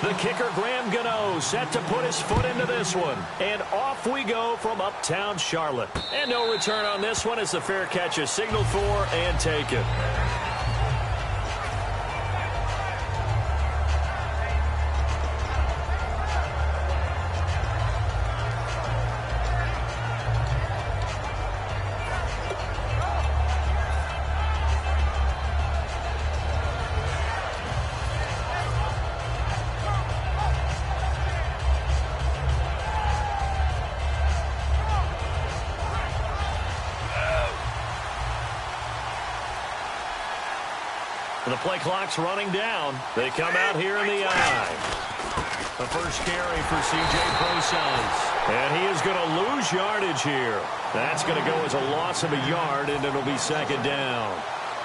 The kicker, Graham Gano, set to put his foot into this one. And off we go from uptown Charlotte. And no return on this one as the fair catch is signaled for and taken. The play clock's running down. They come out here in the eye. The first carry for C.J. Prosise. And he is going to lose yardage here. That's going to go as a loss of a yard, and it'll be second down.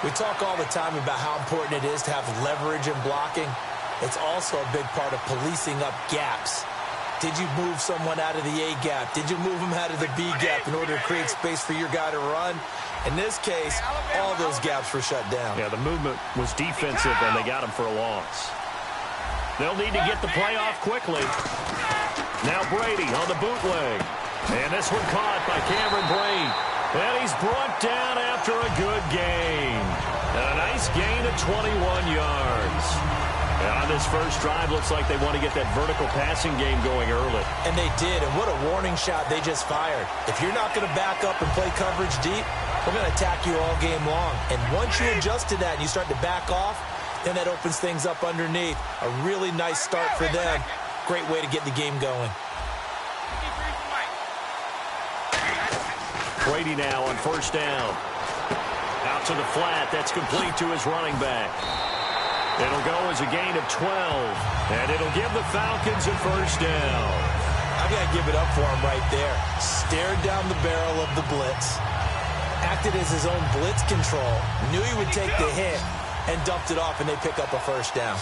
We talk all the time about how important it is to have leverage in blocking. It's also a big part of policing up gaps. Did you move someone out of the A gap? Did you move them out of the B gap in order to create space for your guy to run? In this case, all those gaps were shut down. Yeah, the movement was defensive, and they got him for a loss. They'll need to get the play off quickly. Now Brady on the bootleg. And this one caught by Cameron Brate. And he's brought down after a good gain. And a nice gain of 21 yards. And on this first drive, looks like they want to get that vertical passing game going early. And they did, and what a warning shot they just fired. If you're not going to back up and play coverage deep, we're going to attack you all game long. And once you adjust to that and you start to back off, then that opens things up underneath. A really nice start for them. Great way to get the game going. Brady now on first down. Out to the flat. That's complete to his running back. It'll go as a gain of 12. And it'll give the Falcons a first down. I got to give it up for him right there. Stared down the barrel of the blitz. Acted as his own blitz control. Knew he would take the hit. And dumped it off, and they pick up a first down.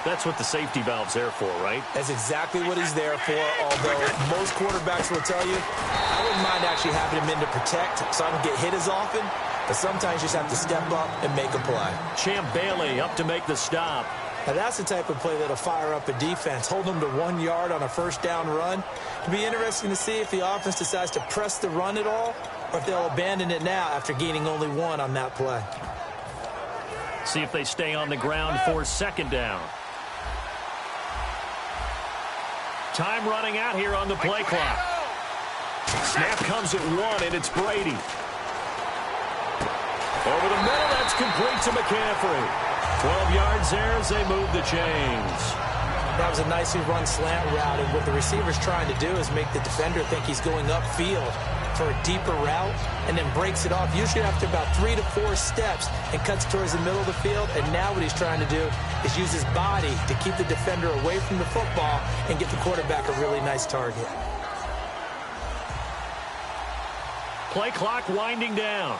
That's what the safety valve's there for, right? That's exactly what he's there for, although most quarterbacks will tell you, I wouldn't mind actually having him in to protect so I don't get hit as often, but sometimes you just have to step up and make a play. Champ Bailey up to make the stop. Now that's the type of play that'll fire up a defense, hold them to 1 yard on a first down run. It'll be interesting to see if the offense decides to press the run at all, or if they'll abandon it now after gaining only 1 on that play. See if they stay on the ground for second down. Time running out here on the play clock. Snap comes at 1, and it's Brady. Over the middle, that's complete to McCaffrey. 12 yards there as they move the chains. That was a nicely run slant route, and what the receiver's trying to do is make the defender think he's going upfield for a deeper route, and then breaks it off, usually after about 3 to 4 steps, and cuts towards the middle of the field. And now what he's trying to do is use his body to keep the defender away from the football and get the quarterback a really nice target. Play clock winding down.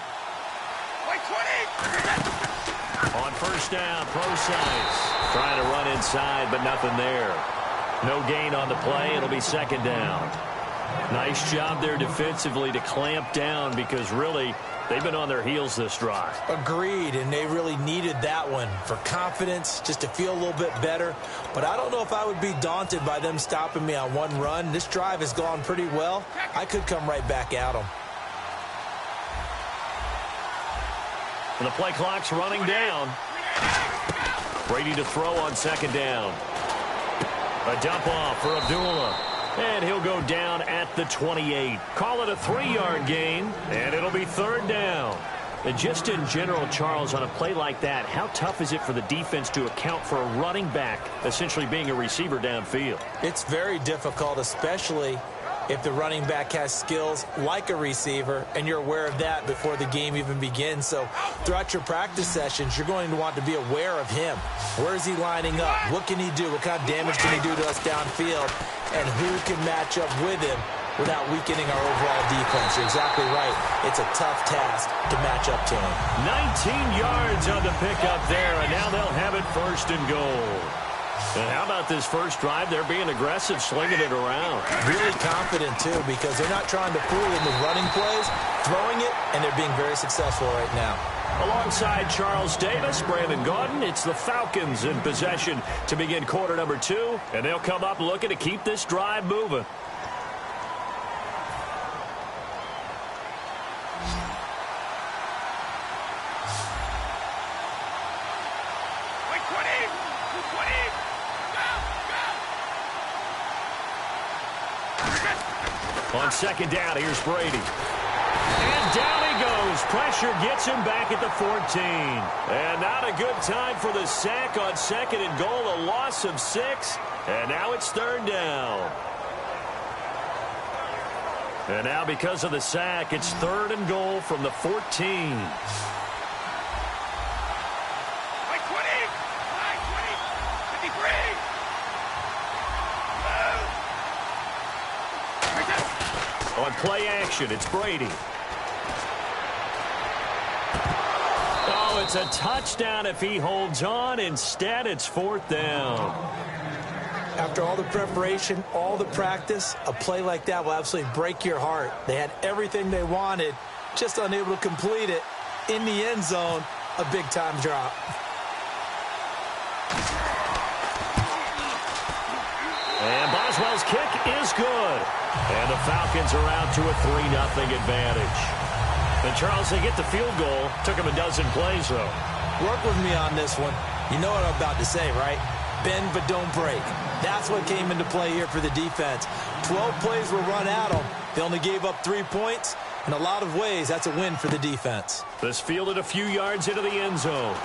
On first down, Prosise trying to run inside, but nothing there. No gain on the play. It'll be second down. Nice job there defensively to clamp down, because really they've been on their heels this drive. Agreed, and they really needed that one for confidence, just to feel a little bit better. But I don't know if I would be daunted by them stopping me on one run. This drive has gone pretty well. I could come right back at them. And the play clock's running down. Brady to throw on second down. A dump off for Abdullah. And he'll go down at the 28. Call it a 3-yard gain, and it'll be third down. And just in general, Charles, on a play like that, how tough is it for the defense to account for a running back essentially being a receiver downfield? It's very difficult, especially if the running back has skills like a receiver, and you're aware of that before the game even begins. So throughout your practice sessions, you're going to want to be aware of him. Where is he lining up? What can he do? What kind of damage can he do to us downfield? And who can match up with him without weakening our overall defense? You're exactly right. It's a tough task to match up to him. 19 yards on the pickup there, and now they'll have it first and goal. And how about this first drive? They're being aggressive, slinging it around. Really confident, too, because they're not trying to fool in the running plays, throwing it, and they're being very successful right now. Alongside Charles Davis, Brandon Gaudin, it's the Falcons in possession to begin quarter number 2, and they'll come up looking to keep this drive moving. On second down, here's Brady. And down he goes. Pressure gets him back at the 14. And not a good time for the sack on second and goal. A loss of 6. And now it's third down. And now because of the sack, it's third and goal from the 14. On play action, it's Brady. Oh, it's a touchdown if he holds on. Instead, it's fourth down. After all the preparation, all the practice, a play like that will absolutely break your heart. They had everything they wanted, just unable to complete it. In the end zone, a big-time drop. And Boswell's kick is good. And the Falcons are out to a 3-0 advantage. And Charles, they get the field goal. Took them a dozen plays, though. Work with me on this one. You know what I'm about to say, right? Bend but don't break. That's what came into play here for the defense. 12 plays were run at them. They only gave up 3 points. In a lot of ways, that's a win for the defense. This fielded a few yards into the end zone.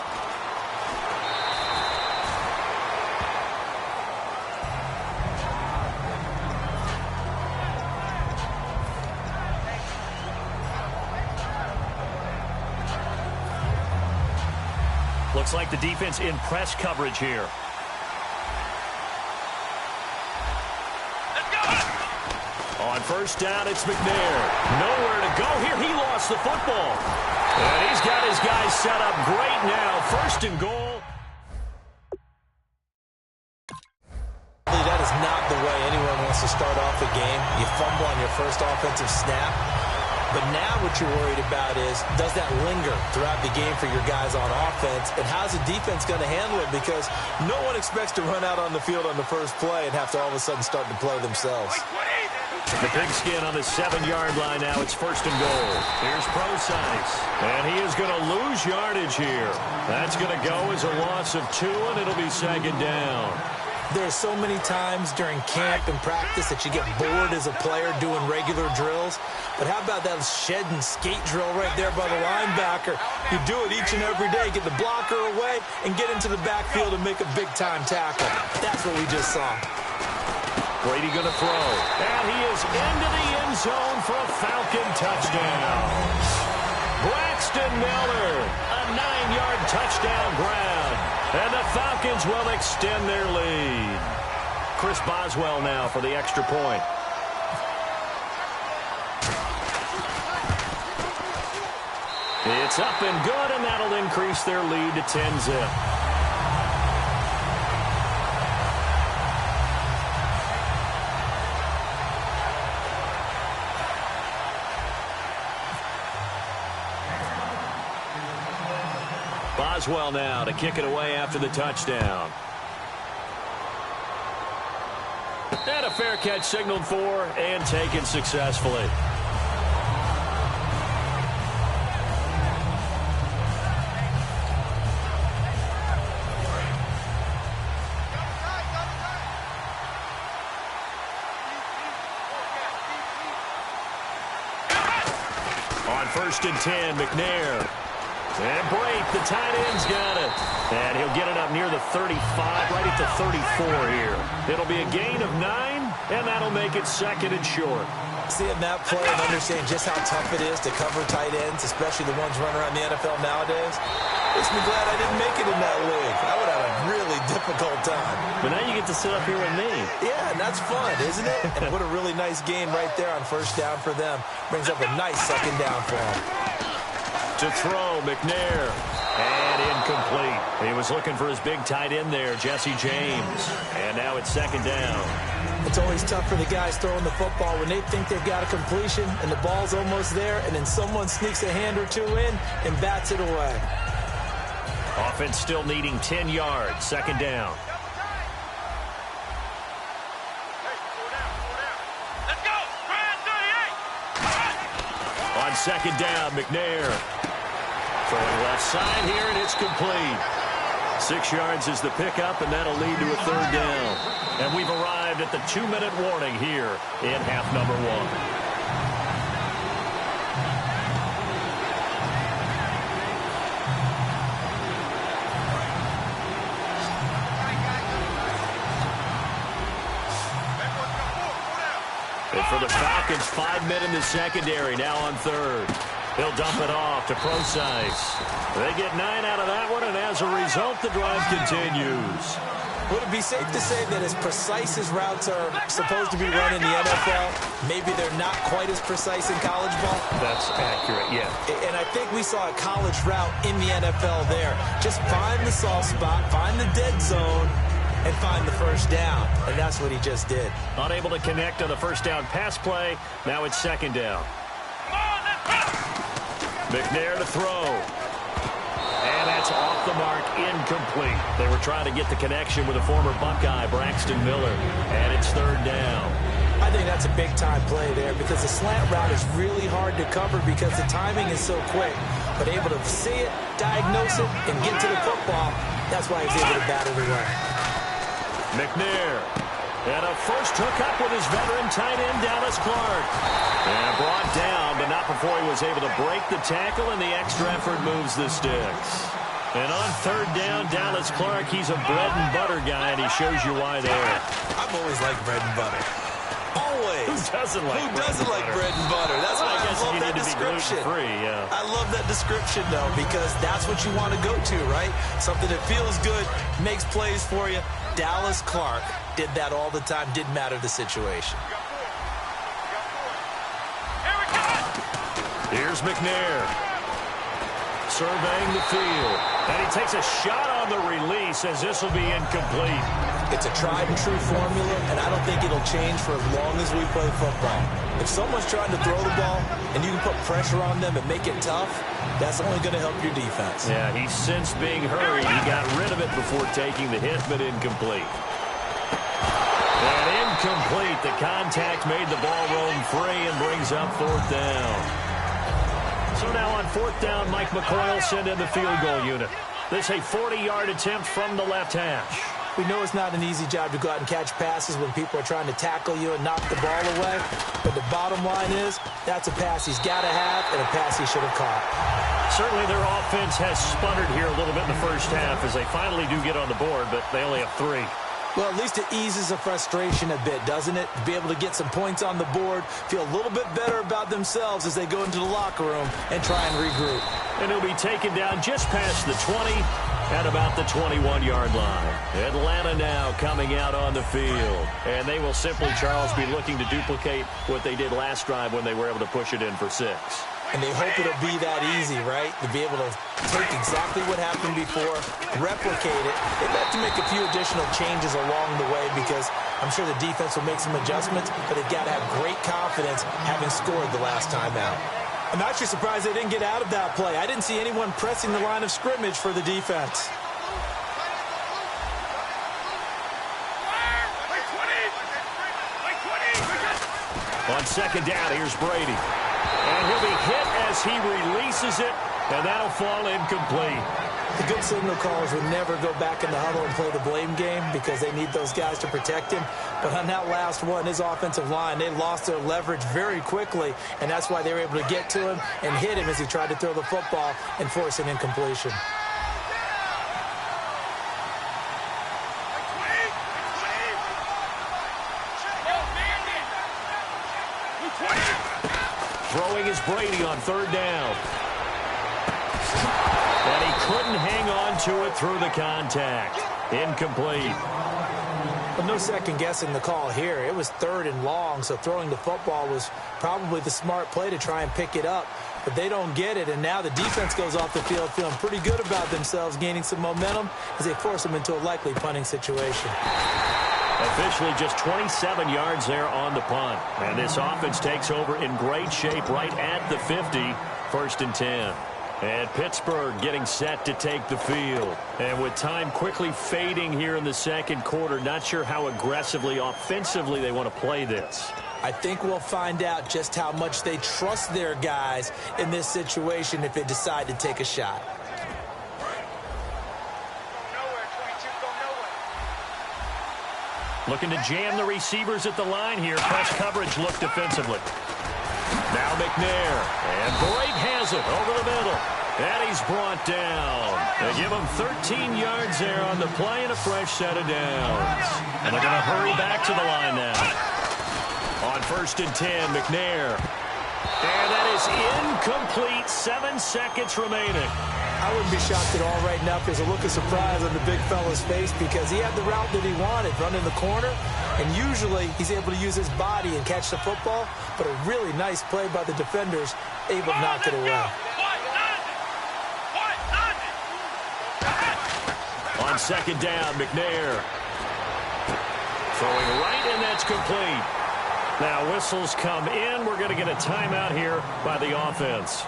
Looks like the defense in press coverage here. On first down, it's McNair. Nowhere to go here. He lost the football. And he's got his guys set up great now. First and goal. That is not the way anyone wants to start off a game. You fumble on your first offensive snap. But now what you're worried about is, does that linger throughout the game for your guys on offense? And how's the defense going to handle it? Because no one expects to run out on the field on the first play and have to all of a sudden start to play themselves. The pigskin on the 7-yard line now. It's first and goal. Here's Procise. And he is going to lose yardage here. That's going to go as a loss of 2, and it'll be second down. There are so many times during camp and practice that you get bored as a player doing regular drills. But how about that shed and skate drill right there by the linebacker? You do it each and every day. Get the blocker away and get into the backfield and make a big-time tackle. That's what we just saw. Brady going to throw. And he is into the end zone for a Falcon touchdown. Braxton Miller, a 9-yard touchdown grab. And the Falcons will extend their lead. Chris Boswell now for the extra point. It's up and good, and that'll increase their lead to 10-zip. Boswell now to kick it away after the touchdown. And a fair catch signaled for and taken successfully. On first and 10, McNair. And break, the tight end's got it. And he'll get it up near the 35, right at the 34 here. It'll be a gain of 9, and that'll make it second and short. Seeing that play and understanding just how tough it is to cover tight ends, especially the ones running around the NFL nowadays, makes me glad I didn't make it in that league. I would have a really difficult time. But now you get to sit up here with me. Yeah, and that's fun, isn't it? And what a really nice game right there on first down for them. Brings up a nice second down for them. To throw, McNair. And incomplete. He was looking for his big tight end there, Jesse James. And now it's second down. It's always tough for the guys throwing the football when they think they've got a completion and the ball's almost there, and then someone sneaks a hand or two in and bats it away. Offense still needing 10 yards. Second down. Let's go. On second down, McNair. Throwing left side here, and it's complete. 6 yards is the pickup, and that'll lead to a third down. And we've arrived at the 2-minute warning here in half number 1. And for the Falcons, 5 men in the secondary, now on third. He'll dump it off to Procise. They get 9 out of that one, and as a result, the drive continues. Would it be safe to say that as precise as routes are supposed to be run in the NFL, maybe they're not quite as precise in college ball? That's accurate, yeah. And I think we saw a college route in the NFL there. Just find the soft spot, find the dead zone, and find the first down. And that's what he just did. Unable to connect on the first down pass play. Now it's second down. McNair to throw. And that's off the mark, incomplete. They were trying to get the connection with a former Buckeye, Braxton Miller. And it's third down. I think that's a big-time play there because the slant route is really hard to cover because the timing is so quick. But able to see it, diagnose it, and get to the football, that's why he's able to bat it away. McNair. And a first hookup with his veteran tight end, Dallas Clark. And brought down, but not before he was able to break the tackle, and the extra effort moves the sticks. And on third down, Dallas Clark, he's a bread-and-butter guy, and he shows you why there. I've always liked bread and butter. Always. Who doesn't like bread and butter? That's why I love that description. Yeah. I love that description, though, because that's what you want to go to, right? Something that feels good, makes plays for you. Dallas Clark did that all the time. Didn't matter the situation. Here's McNair. Surveying the field. And he takes a shot on the release as this will be incomplete. It's a tried-and-true formula, and I don't think it'll change for as long as we play football. If someone's trying to throw the ball and you can put pressure on them and make it tough, that's only going to help your defense. Yeah, he sensed being hurried. He got rid of it before taking the hit, but incomplete. And incomplete. The contact made the ball roam free and brings up fourth down. So now on fourth down, Mike McCoy will send in the field goal unit. This a 40-yard attempt from the left hash. We know it's not an easy job to go out and catch passes when people are trying to tackle you and knock the ball away. But the bottom line is, that's a pass he's got to have and a pass he should have caught. Certainly their offense has sputtered here a little bit in the first half as they finally do get on the board, but they only have 3. Well, at least it eases the frustration a bit, doesn't it? To be able to get some points on the board, feel a little bit better about themselves as they go into the locker room and try and regroup. And he'll be taken down just past the 20 at about the 21-yard line. Atlanta now coming out on the field. And they will simply, Charles, be looking to duplicate what they did last drive when they were able to push it in for 6. And they hope it'll be that easy, right? To be able to take exactly what happened before, replicate it. They've had to make a few additional changes along the way because I'm sure the defense will make some adjustments, but they've got to have great confidence having scored the last time out. I'm actually surprised they didn't get out of that play. I didn't see anyone pressing the line of scrimmage for the defense. On second down, here's Brady. And he'll be hit as he releases it, and that'll fall incomplete. The good signal callers would never go back in the huddle and play the blame game because they need those guys to protect him. But on that last one, his offensive line, they lost their leverage very quickly, and that's why they were able to get to him and hit him as he tried to throw the football and force an incompletion. Throwing is Brady on third down. And he couldn't hang on to it through the contact. Incomplete. Well, no second guessing the call here. It was 3rd and long, so throwing the football was probably the smart play to try and pick it up. But they don't get it, and now the defense goes off the field feeling pretty good about themselves, gaining some momentum as they force them into a likely punting situation. Officially just 27 yards there on the punt. And this offense takes over in great shape right at the 50, 1st and 10. And Pittsburgh getting set to take the field. And with time quickly fading here in the second quarter, not sure how aggressively, offensively they want to play this. I think we'll find out just how much they trust their guys in this situation if they decide to take a shot. Looking to jam the receivers at the line here. Press coverage look defensively. Now McNair. And Brake has it over the middle. And he's brought down. They give him 13 yards there on the play and a fresh set of downs. And they're going to hurry back to the line now. On 1st and 10, McNair. And that is incomplete. 7 seconds remaining. I wouldn't be shocked at all right now if there's a look of surprise on the big fella's face because he had the route that he wanted, running the corner, and usually he's able to use his body and catch the football, but a really nice play by the defenders, able to knock it away. On 2nd down, McNair. Throwing right, and that's complete. Now whistles come in. We're going to get a timeout here by the offense.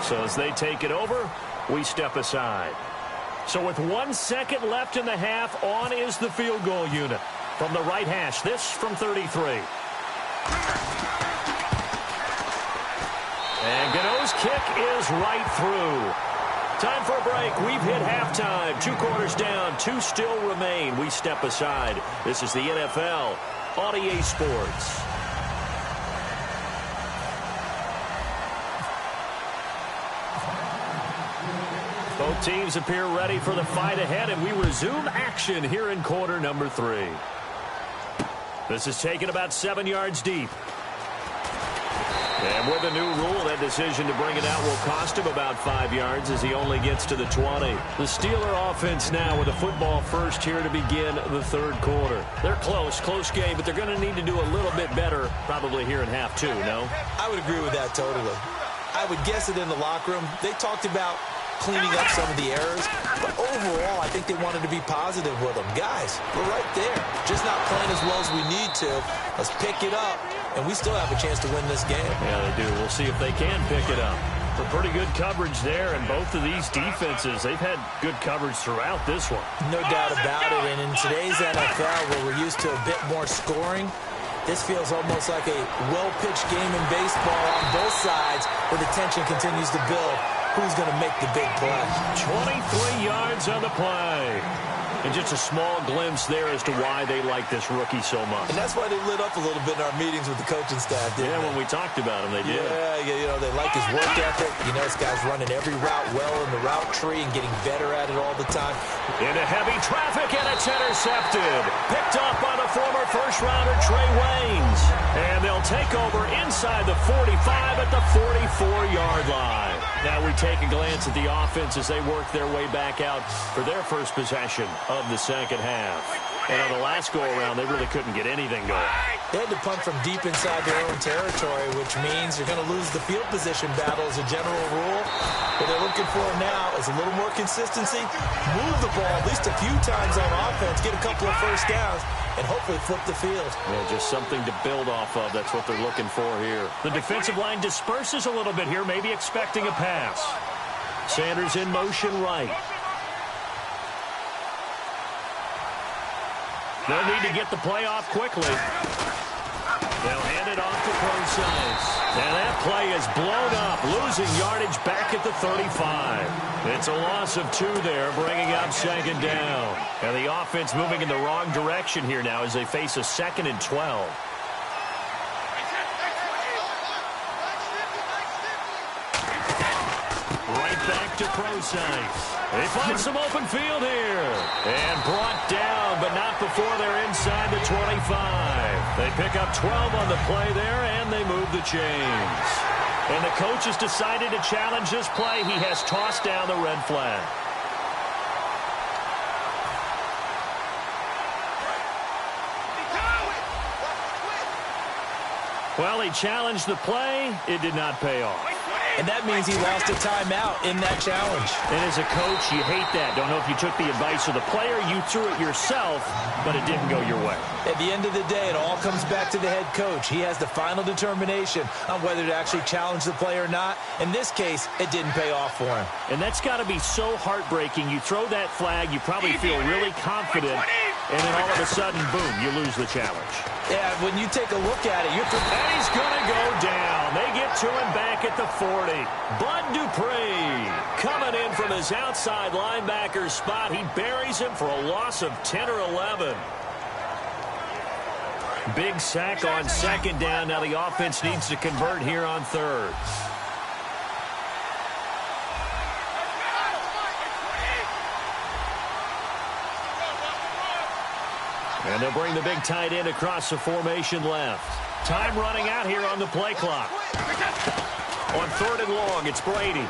So as they take it over, we step aside. So with 1 second left in the half, on is the field goal unit. From the right hash, this from 33. And Gano's kick is right through. Time for a break. We've hit halftime. 2 quarters down, 2 still remain. We step aside. This is the NFL on EA Sports. Both teams appear ready for the fight ahead, and we resume action here in quarter number 3. This is taken about 7 yards deep. And with a new rule, that decision to bring it out will cost him about 5 yards as he only gets to the 20. The Steeler offense now with a football first here to begin the 3rd quarter. They're close game, but they're going to need to do a little bit better probably here in half 2, no? I would agree with that totally. I would guess it in the locker room. They talked about cleaning up some of the errors, but overall, I think they wanted to be positive with them. Guys, we're right there. Just not playing as well as we need to. Let's pick it up, and we still have a chance to win this game. Yeah, they do. We'll see if they can pick it up. For pretty good coverage there, and both of these defenses, they've had good coverage throughout this one. No doubt about it, and in today's NFL, where we're used to a bit more scoring, this feels almost like a well-pitched game in baseball on both sides where the tension continues to build. Who's going to make the big play? 23 yards on the play. And just a small glimpse there as to why they like this rookie so much. And that's why they lit up a little bit in our meetings with the coaching staff, didn't they? When we talked about him, they did. Yeah, you know, they like his work ethic. You know, this guy's running every route well in the route tree and getting better at it all the time. Into heavy traffic, and it's intercepted. Picked up by the former first-rounder Trey Waynes. And they'll take over inside the 45 at the 44-yard line. Now we take a glance at the offense as they work their way back out for their first possession of the second half. And on the last go-around, they really couldn't get anything going. They had to punt from deep inside their own territory, which means you're going to lose the field position battle as a general rule. What they're looking for now is a little more consistency, move the ball at least a few times on offense, get a couple of first downs, and hopefully flip the field. Yeah, just something to build off of. That's what they're looking for here. The defensive line disperses a little bit here, maybe expecting a pass. Sanders in motion right. They'll need to get the play off quickly. They'll hand it off to Procise. And that play is blown up, losing yardage back at the 35. It's a loss of 2 there, bringing up second down. And the offense moving in the wrong direction here now as they face a 2nd and 12. Right back to Procise. They find some open field here. And brought down, but not before they're inside the 25. They pick up 12 on the play there, and they move the chains. And the coach has decided to challenge this play. He has tossed down the red flag. Well, he challenged the play. It did not pay off. And that means he lost a timeout in that challenge. And as a coach, you hate that. Don't know if you took the advice of the player, you threw it yourself, but it didn't go your way. At the end of the day, it all comes back to the head coach. He has the final determination on whether to actually challenge the play or not. In this case, it didn't pay off for him. And that's got to be so heartbreaking. You throw that flag, you probably feel really confident, and then all of a sudden, boom, you lose the challenge. Yeah, when you take a look at it, and he's going to go down. They get to him back at the 40. Bud Dupree coming in from his outside linebacker spot. He buries him for a loss of 10 or 11. Big sack on second down. Now the offense needs to convert here on third. And they'll bring the big tight end across the formation left. Time running out here on the play clock. On third and long, it's Brady.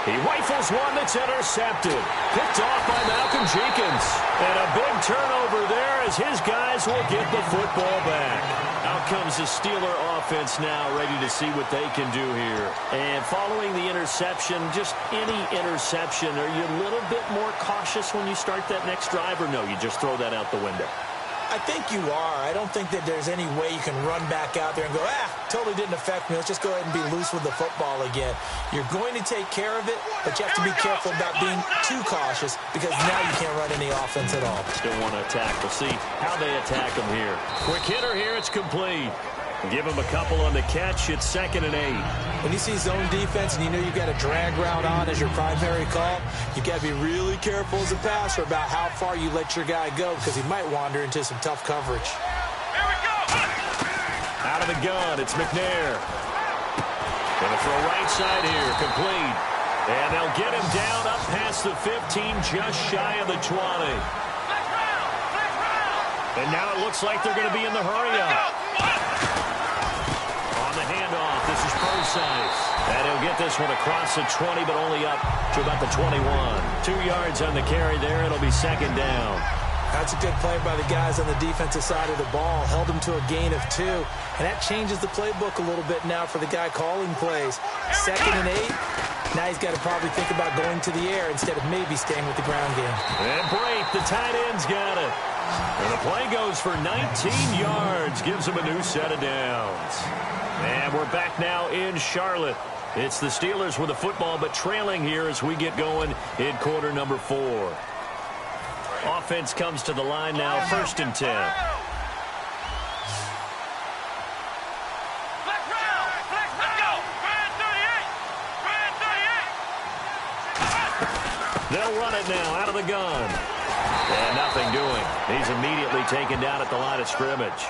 He rifles one that's intercepted. Picked off by Malcolm Jenkins. And a big turnover there as his guys will get the football back. Out comes the Steeler offense now, ready to see what they can do here. And following the interception, just any interception, are you a little bit more cautious when you start that next drive, or no, you just throw that out the window? I think you are. I don't think that there's any way you can run back out there and go, totally didn't affect me. Let's just go ahead and be loose with the football again. You're going to take care of it, but you have to be careful about being too cautious because now you can't run any offense at all. Still want to attack. We'll see how they attack him here. Quick hitter here. It's complete. Give him a couple on the catch. It's 2nd and 8. When you see zone defense and you know you've got a drag route on as your primary call, you've got to be really careful as a passer about how far you let your guy go because he might wander into some tough coverage. Here we go. Out of the gun, it's McNair. Going to throw right side here, complete. And they'll get him down up past the 15, just shy of the 20. And now it looks like they're going to be in the hurry-up. On the handoff, this is Procise. And he'll get this one across the 20, but only up to about the 21. 2 yards on the carry there. It'll be 2nd down. That's a good play by the guys on the defensive side of the ball. Held him to a gain of 2. And that changes the playbook a little bit now for the guy calling plays. 2nd and 8. Now he's got to probably think about going to the air instead of maybe staying with the ground game. And Brate, the tight end's got it. And the play goes for 19 yards. Gives him a new set of downs. And we're back now in Charlotte. It's the Steelers with the football, but trailing here as we get going in quarter number 4. Offense comes to the line now, 1st and 10. They'll run it now out of the gun. And nothing doing. He's immediately taken down at the line of scrimmage.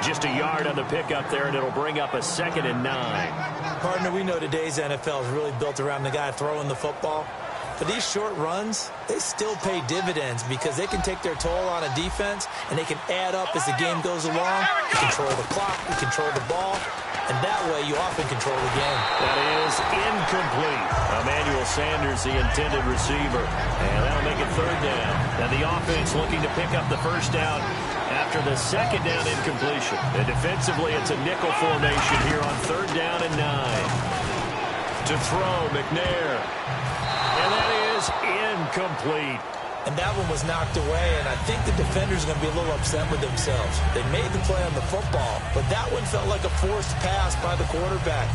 Just a yard on the pickup there, and it'll bring up a 2nd and 9. Partner, we know today's NFL is really built around the guy throwing the football. But these short runs, they still pay dividends because they can take their toll on a defense, and they can add up as the game goes along. You control the clock, you control the ball, and that way you often control the game. That is incomplete. Emmanuel Sanders, the intended receiver. And that'll make it 3rd down. And the offense looking to pick up the 1st down after the 2nd down incompletion. And defensively, it's a nickel formation here on 3rd down and 9. To throw, McNair. And that is incomplete. And that one was knocked away, and I think the defenders are going to be a little upset with themselves. They made the play on the football, but that one felt like a forced pass by the quarterback.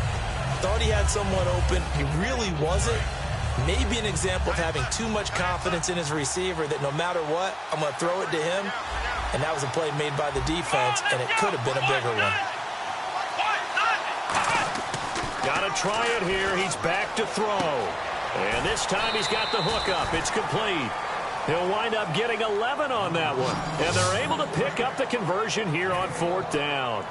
Thought he had someone open. He really wasn't. Maybe an example of having too much confidence in his receiver that no matter what, I'm going to throw it to him. And that was a play made by the defense, and it could have been a bigger one. Got to try it here. He's back to throw. And this time he's got the hook up. It's complete. He'll wind up getting 11 on that one. And they're able to pick up the conversion here on 4th down.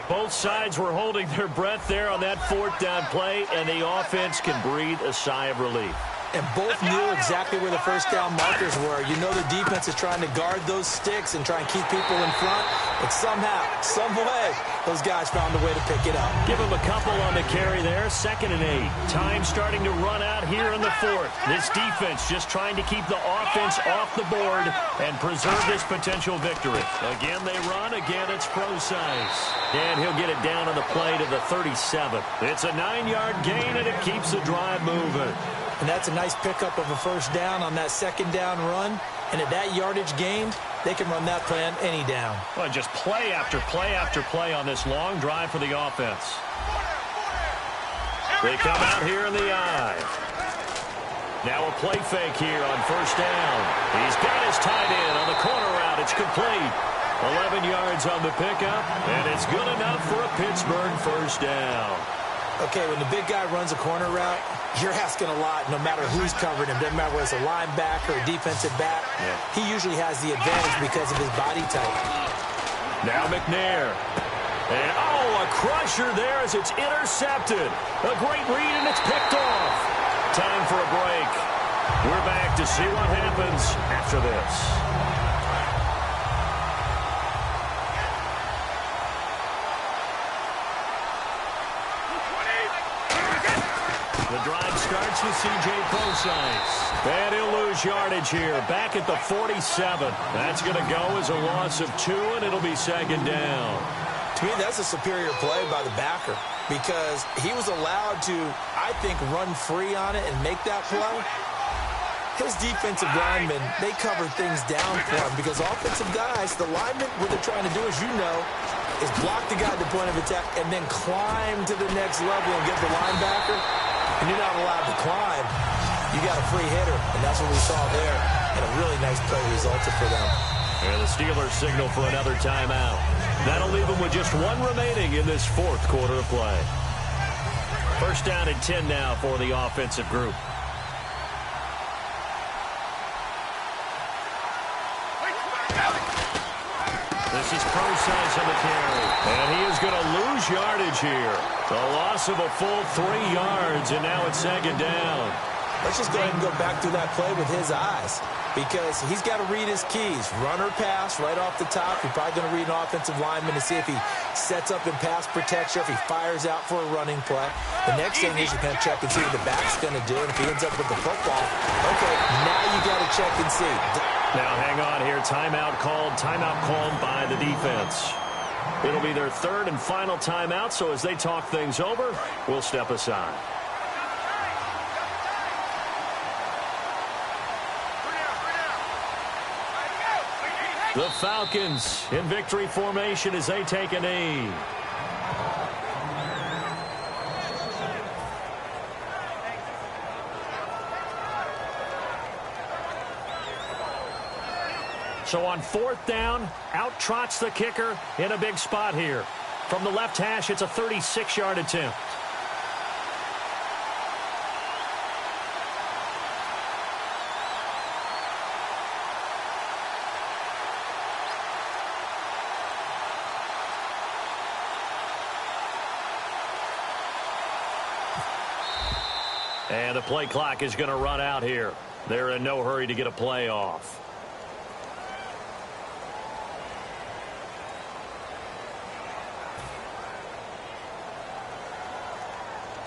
Both sides were holding their breath there on that 4th down play, and the offense can breathe a sigh of relief. And both knew exactly where the first down markers were. You know the defense is trying to guard those sticks and try and keep people in front. But somehow, some way, those guys found a way to pick it up. Give him a couple on the carry there. 2nd and 8. Time starting to run out here in the 4th. This defense just trying to keep the offense off the board and preserve this potential victory. Again, they run. Again, it's Procise. And he'll get it down on the play to the 37. It's a 9-yard gain, and it keeps the drive moving. And that's a nice pickup of a first down on that 2nd down run. And at that yardage gained, they can run that play on any down. Well, just play after play after play on this long drive for the offense. They come out here in the I. Now a play fake here on first down. He's got his tight end on the corner route. It's complete. 11 yards on the pickup, and it's good enough for a Pittsburgh first down. Okay, when the big guy runs a corner route, you're asking a lot no matter who's covering him. Doesn't matter whether it's a linebacker or a defensive back. Yeah. He usually has the advantage because of his body type. Now McNair. And, a crusher there as it's intercepted. A great read, and it's picked off. Time for a break. We're back to see what happens after this. The drive starts with C.J. Procise. And he'll lose yardage here. Back at the 47. That's going to go as a loss of 2, and it'll be 2nd down. To me, that's a superior play by the backer because he was allowed to, I think, run free on it and make that play. His defensive linemen, they cover things down for him because offensive guys, the linemen, what they're trying to do, as you know, is block the guy at the point of attack and then climb to the next level and get the linebacker. And you're not allowed to climb. You got a free hitter, and that's what we saw there. And a really nice play resulted for them. And the Steelers signal for another timeout. That'll leave them with just 1 remaining in this 4th quarter of play. First down and 10 now for the offensive group. This is Procise on the carry. And he is going to lose yardage here. A loss of a full 3 yards, and now it's 2nd down. Let's just go ahead and go back through that play with his eyes because he's got to read his keys. Run or pass right off the top. He's probably going to read an offensive lineman to see if he sets up in pass protection, if he fires out for a running play. The next thing is you're going to check and see what the back's going to do. And if he ends up with the football, okay, now you got to check and see. Now hang on here. Timeout called by the defense. It'll be their 3rd and final timeout, so as they talk things over, we'll step aside. The Falcons in victory formation as they take a knee. So on 4th down, out trots the kicker in a big spot here. From the left hash, it's a 36-yard attempt. And the play clock is going to run out here. They're in no hurry to get a play off.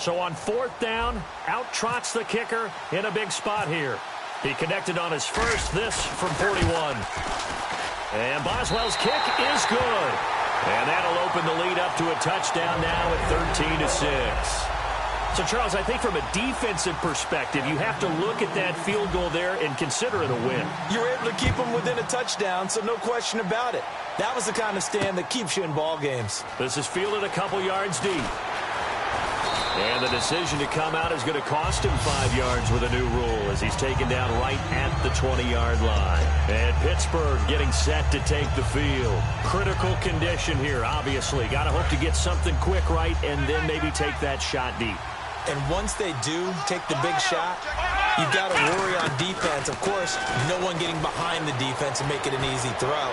So on 4th down, out trots the kicker in a big spot here. He connected on his first, this from 41. And Boswell's kick is good. And that'll open the lead up to a touchdown now at 13-6. So, Charles, I think from a defensive perspective, you have to look at that field goal there and consider it a win. You were able to keep them within a touchdown, so no question about it. That was the kind of stand that keeps you in ball games. This is fielded a couple yards deep. And the decision to come out is going to cost him 5 yards with a new rule as he's taken down right at the 20-yard line. And Pittsburgh getting set to take the field. Critical condition here, obviously. Got to hope to get something quick right and then maybe take that shot deep. And once they do take the big shot, you've got to worry on defense. Of course, no one getting behind the defense and make it an easy throw.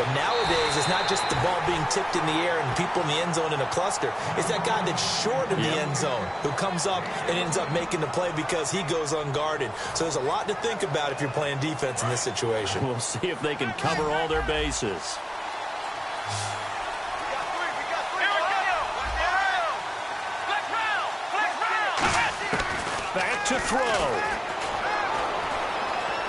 But nowadays, it's not just the ball being tipped in the air and people in the end zone in a cluster. It's that guy that's short of the end zone who comes up and ends up making the play because he goes unguarded. So there's a lot to think about if you're playing defense in this situation. We'll see if they can cover all their bases. Back to throw.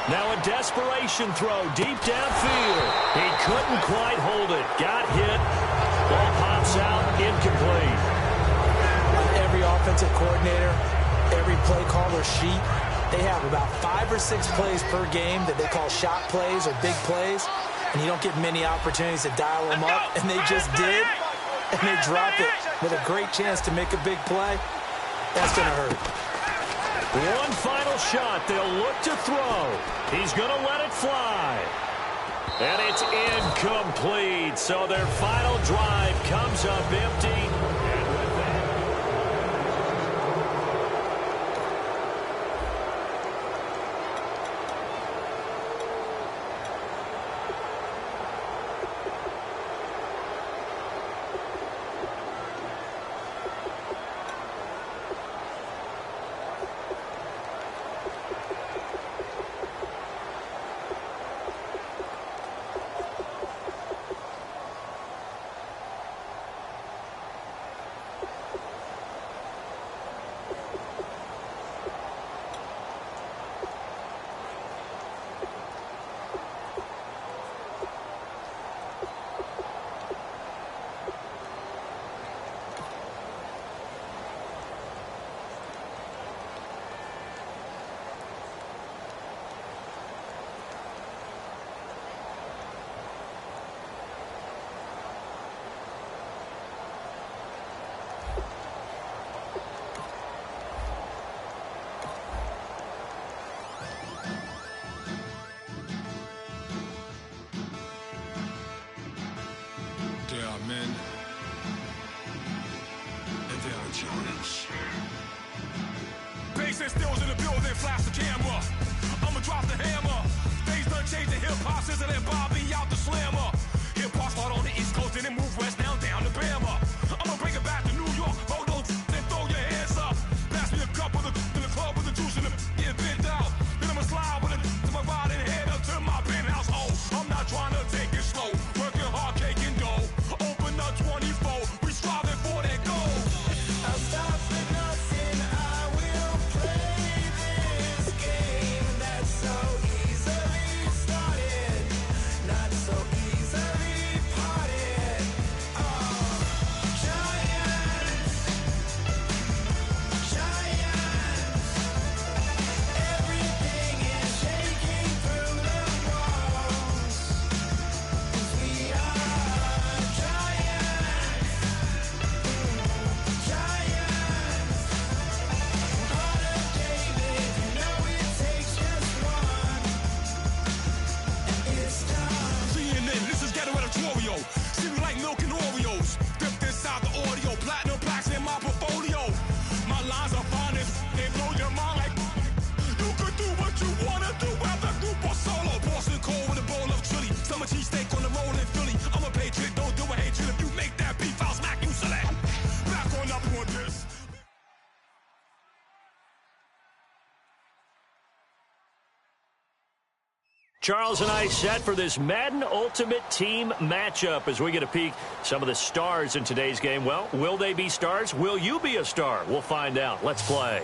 Now a desperation throw deep downfield. He couldn't quite hold it. Got hit. Ball pops out. Incomplete. Every offensive coordinator, every play caller sheet, they have about 5 or 6 plays per game that they call shot plays or big plays, and you don't get many opportunities to dial them up, and they just did, and they drop it with a great chance to make a big play. That's going to hurt. One final shot. They'll look to throw. He's going to let it fly. And it's incomplete. So their final drive comes up empty. And with that, There are men, and there are giants. Bass and stills in the building, flash the camera. I'ma drop the hammer. Things done changed, the hip-hop sizzle and Bobby out the slammer. Hip-hop start on the East Coast and then move west now down to Bama. I'ma bring it back to New York, hold on, then throw your hands up. Pass me a cup of the in the club with the juice in the get bent out. Then I'ma slide with it to my ride and head up to my penthouse. Oh, I'm not trying to take it slow, working hard, cake and dough. Open up 24, we striving for that goal. I'll stop for nothing, I will play this game that's so easily started, not so easily parted. Giants, everything is shaking through the walls, 'cause we are giants, heart of David, you know it takes just one, and it's done. CNN, this is ghetto editorial. See me like milk and Oreos. Dipped inside the audio, platinum plaques in my portfolio. My lines are finest, they blow your mind like you could do what you wanna do, whether group or solo. Boston cold with a bowl of chili, summer cheesesteak on the roll in Philly. I'm a patriot, don't do a hatred. If you make that beef, I'll smack you silly. Back on up on this. Charles and I set for this Madden Ultimate Team matchup as we get a peek some of the stars in today's game. Well, will they be stars? Will you be a star? We'll find out. Let's play.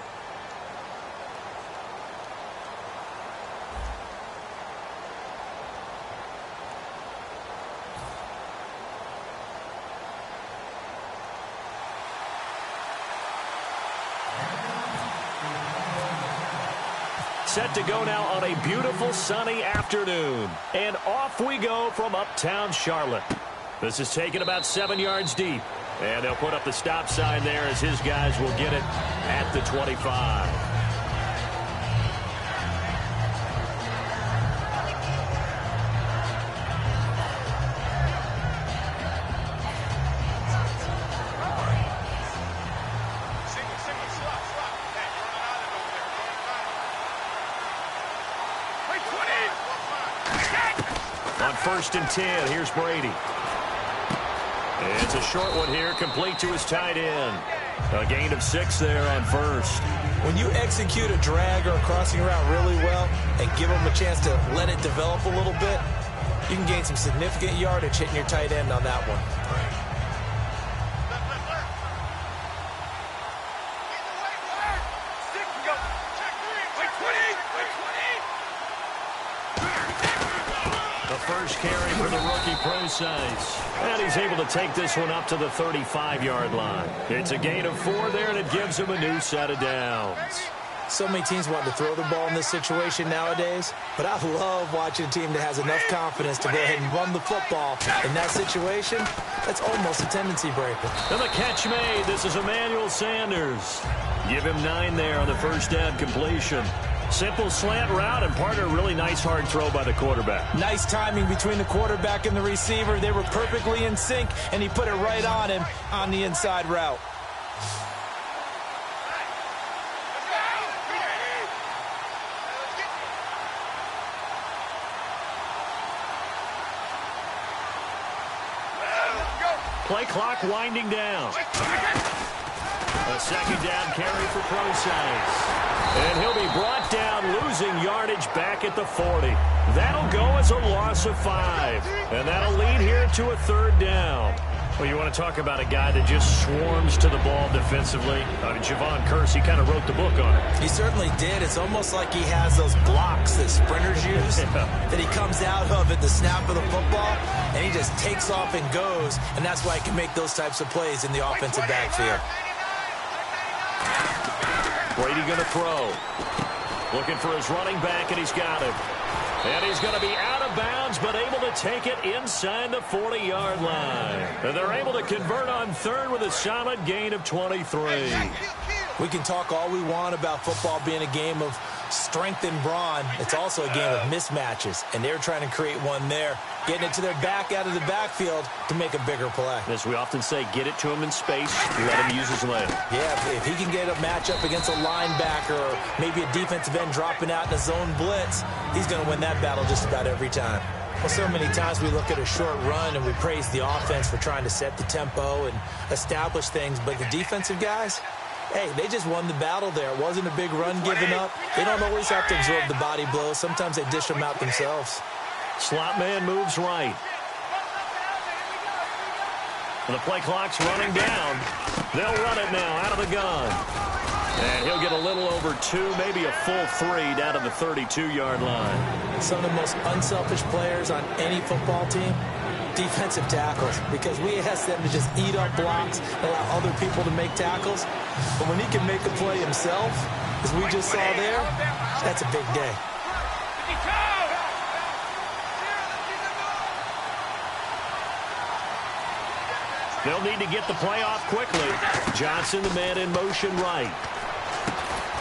Set to go now on a beautiful sunny afternoon. And off we go from uptown Charlotte. This is taken about 7 yards deep. And they'll put up the stop sign there as his guys will get it at the 25. 1st and 10. Here's Brady. It's a short one here, complete to his tight end. A gain of 6 there on 1st. When you execute a drag or a crossing route really well and give them a chance to let it develop a little bit, you can gain some significant yardage hitting your tight end on that one. First carry for the rookie Procise. And he's able to take this one up to the 35-yard line. It's a gain of 4 there, and it gives him a new set of downs. So many teams want to throw the ball in this situation nowadays, but I love watching a team that has enough confidence to go ahead and run the football. In that situation, that's almost a tendency breaker. And the catch made. This is Emmanuel Sanders. Give him 9 there on the first down completion. Simple slant route, and partner, really nice hard throw by the quarterback. Nice timing between the quarterback and the receiver. They were perfectly in sync, and he put it right on him on the inside route. Play clock winding down. A second down carry for Procise. And he'll be brought down, losing yardage back at the 40. That'll go as a loss of 5. And that'll lead here to a 3rd down. Well, you want to talk about a guy that just swarms to the ball defensively? Javon Curse, he kind of wrote the book on it. He certainly did. It's almost like he has those blocks that sprinters use that he comes out of at the snap of the football, and he just takes off and goes, and that's why he can make those types of plays in the offensive backfield. Brady going to throw. Looking for his running back, and he's got him. And he's going to be out of bounds, but able to take it inside the 40-yard line. And they're able to convert on 3rd with a solid gain of 23. We can talk all we want about football being a game of strength and brawn. It's also a game of mismatches, and they're trying to create one there, getting it to their back out of the backfield to make a bigger play. As we often say, get it to him in space, let him use his leg. Yeah, if he can get a matchup against a linebacker or maybe a defensive end dropping out in a zone blitz, he's going to win that battle just about every time. Well, so many times we look at a short run and we praise the offense for trying to set the tempo and establish things, but the defensive guys, hey, they just won the battle there. It wasn't a big run given up. They don't always have to absorb the body blows. Sometimes they dish them out themselves. Slot man moves right. And the play clock's running down. They'll run it now out of the gun. And he'll get a little over 2, maybe a full 3 down to the 32-yard line. Some of the most unselfish players on any football team, defensive tackles, because we ask them to just eat up blocks, allow other people to make tackles. But when he can make a play himself, as we just saw there, that's a big day. They'll need to get the play off quickly. Johnson, the man in motion right.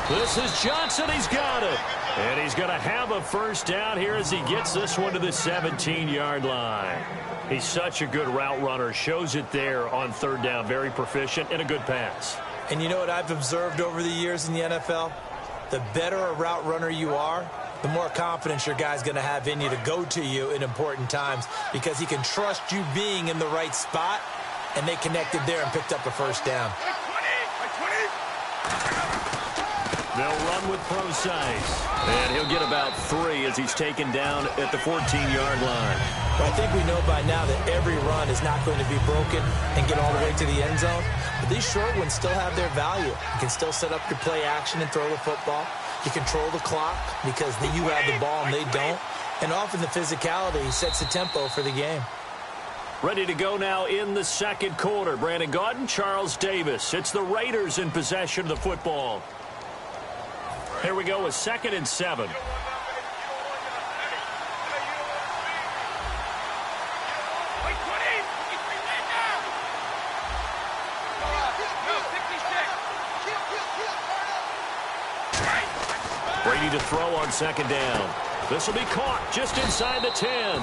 This is Johnson. He's got it. And he's going to have a first down here as he gets this one to the 17-yard line. He's such a good route runner. Shows it there on 3rd down. Very proficient and a good pass. And you know what I've observed over the years in the NFL? The better a route runner you are, the more confidence your guy's going to have in you to go to you in important times, because he can trust you being in the right spot, and they connected there and picked up a first down. They'll run with Procise. And he'll get about 3 as he's taken down at the 14-yard line. Well, I think we know by now that every run is not going to be broken and get all the way to the end zone. But these short ones still have their value. You can still set up your play action and throw the football. You control the clock because you have the ball and they don't. And often the physicality sets the tempo for the game. Ready to go now in the 2nd quarter. Brandon Gaudin, Charles Davis. It's the Raiders in possession of the football. Here we go with 2nd and 7. Brady to throw on 2nd down. This will be caught just inside the 10.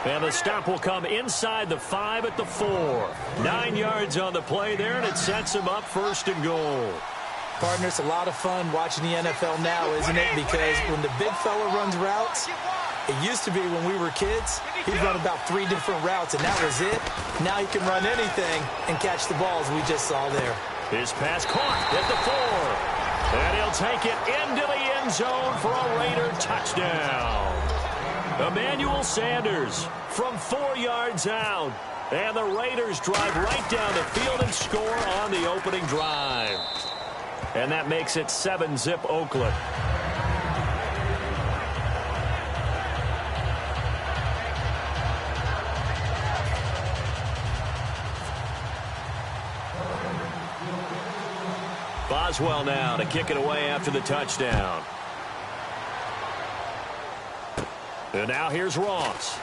And the stop will come inside the 5 at the 4. 9 yards on the play there, and it sets him up 1st and goal. Partner, it's a lot of fun watching the NFL now, isn't it? Because when the big fella runs routes, It used to be when we were kids, he'd run about 3 different routes, and that was it. Now he can run anything and catch the balls we just saw there. His pass caught at the 4. And he'll take it into the end zone for a Raider touchdown. Emmanuel Sanders from 4 yards out. And the Raiders drive right down the field and score on the opening drive. And that makes it 7-zip Oakland. Boswell now to kick it away after the touchdown. And now here's Ross.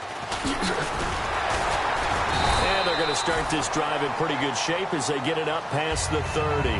And they're going to start this drive in pretty good shape as they get it up past the 30.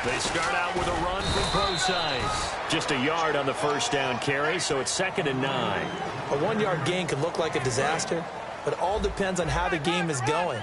They start out with a run from Procise. Just a yard on the first down carry, so it's 2nd and 9. A 1-yard gain could look like a disaster, but it all depends on how the game is going.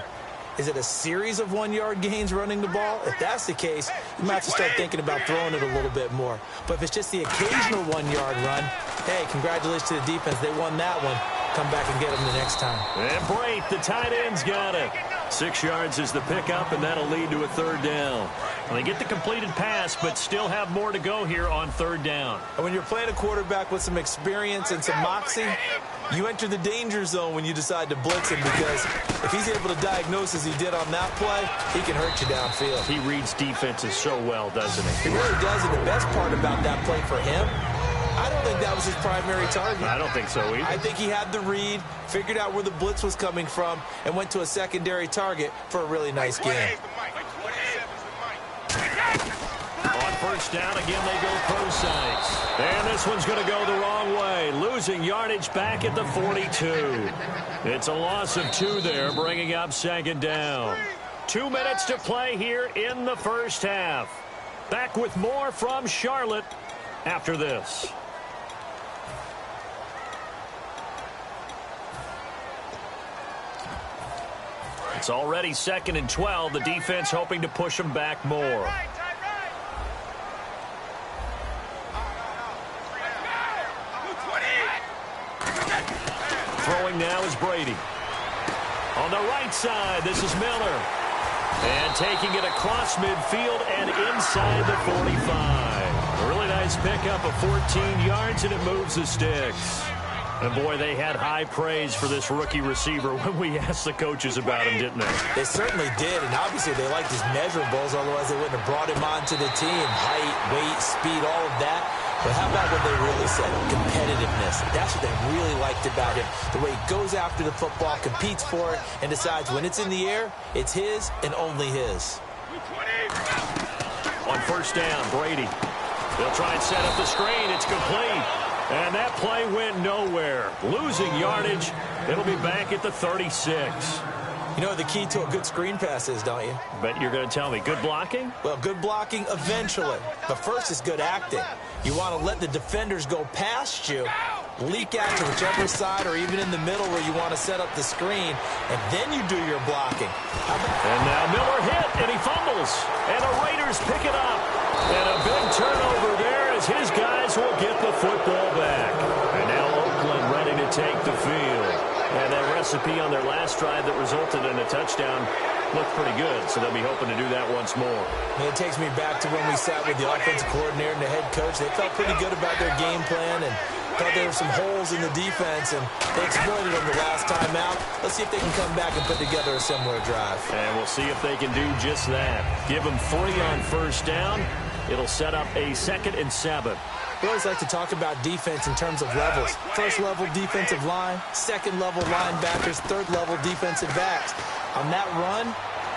Is it a series of 1-yard gains running the ball? If that's the case, you might have to start thinking about throwing it a little bit more. But if it's just the occasional 1-yard run, hey, congratulations to the defense. They won that one. Come back and get them the next time. And Brate, the tight end's got it. 6 yards is the pickup, and that'll lead to a 3rd down. Well, they get the completed pass, but still have more to go here on 3rd down. And when you're playing a quarterback with some experience and some moxie, you enter the danger zone when you decide to blitz him, because if he's able to diagnose as he did on that play, he can hurt you downfield. He reads defenses so well, doesn't he? He really does, and the best part about that play for him, I don't think that was his primary target. I don't think so either. I think he had the read, figured out where the blitz was coming from, and went to a secondary target for a really nice game. On 1st down, again, they go Procise. And this one's going to go the wrong way, losing yardage back at the 42. It's a loss of 2 there, bringing up 2nd down. 2 minutes to play here in the first half. Back with more from Charlotte after this. It's already 2nd and 12. The defense hoping to push them back more. Throwing now is Brady. On the right side, this is Miller. And taking it across midfield and inside the 45. A really nice pickup of 14 yards, and it moves the sticks. And, boy, they had high praise for this rookie receiver when we asked the coaches about him, didn't they? They certainly did, and obviously they liked his measurables, otherwise they wouldn't have brought him onto the team. Height, weight, speed, all of that. But how about what they really said? Competitiveness. That's what they really liked about him. The way he goes after the football, competes for it, and decides when it's in the air, it's his and only his. On 1st down, Brady. They'll try and set up the screen. It's complete. And that play went nowhere. Losing yardage. It'll be back at the 36. You know what the key to a good screen pass is, don't you? Bet you're going to tell me. Good blocking? Well, good blocking eventually. But first is good acting. You want to let the defenders go past you, leak out to whichever side or even in the middle where you want to set up the screen, and then you do your blocking. And now Miller hit, and he fumbles. And the Raiders pick it up. And a big turnover there as his guys will get the football back. And now Oakland ready to take the field. And that recipe on their last drive that resulted in a touchdown looked pretty good, so they'll be hoping to do that once more. And it takes me back to when we sat with the offensive coordinator and the head coach. They felt pretty good about their game plan and thought there were some holes in the defense, and they exploited them the last time out. Let's see if they can come back and put together a similar drive. And we'll see if they can do just that. Give them 3 on 1st down. It'll set up a 2nd and 7. We always like to talk about defense in terms of levels. 1st level defensive line, 2nd level linebackers, 3rd level defensive backs. On that run,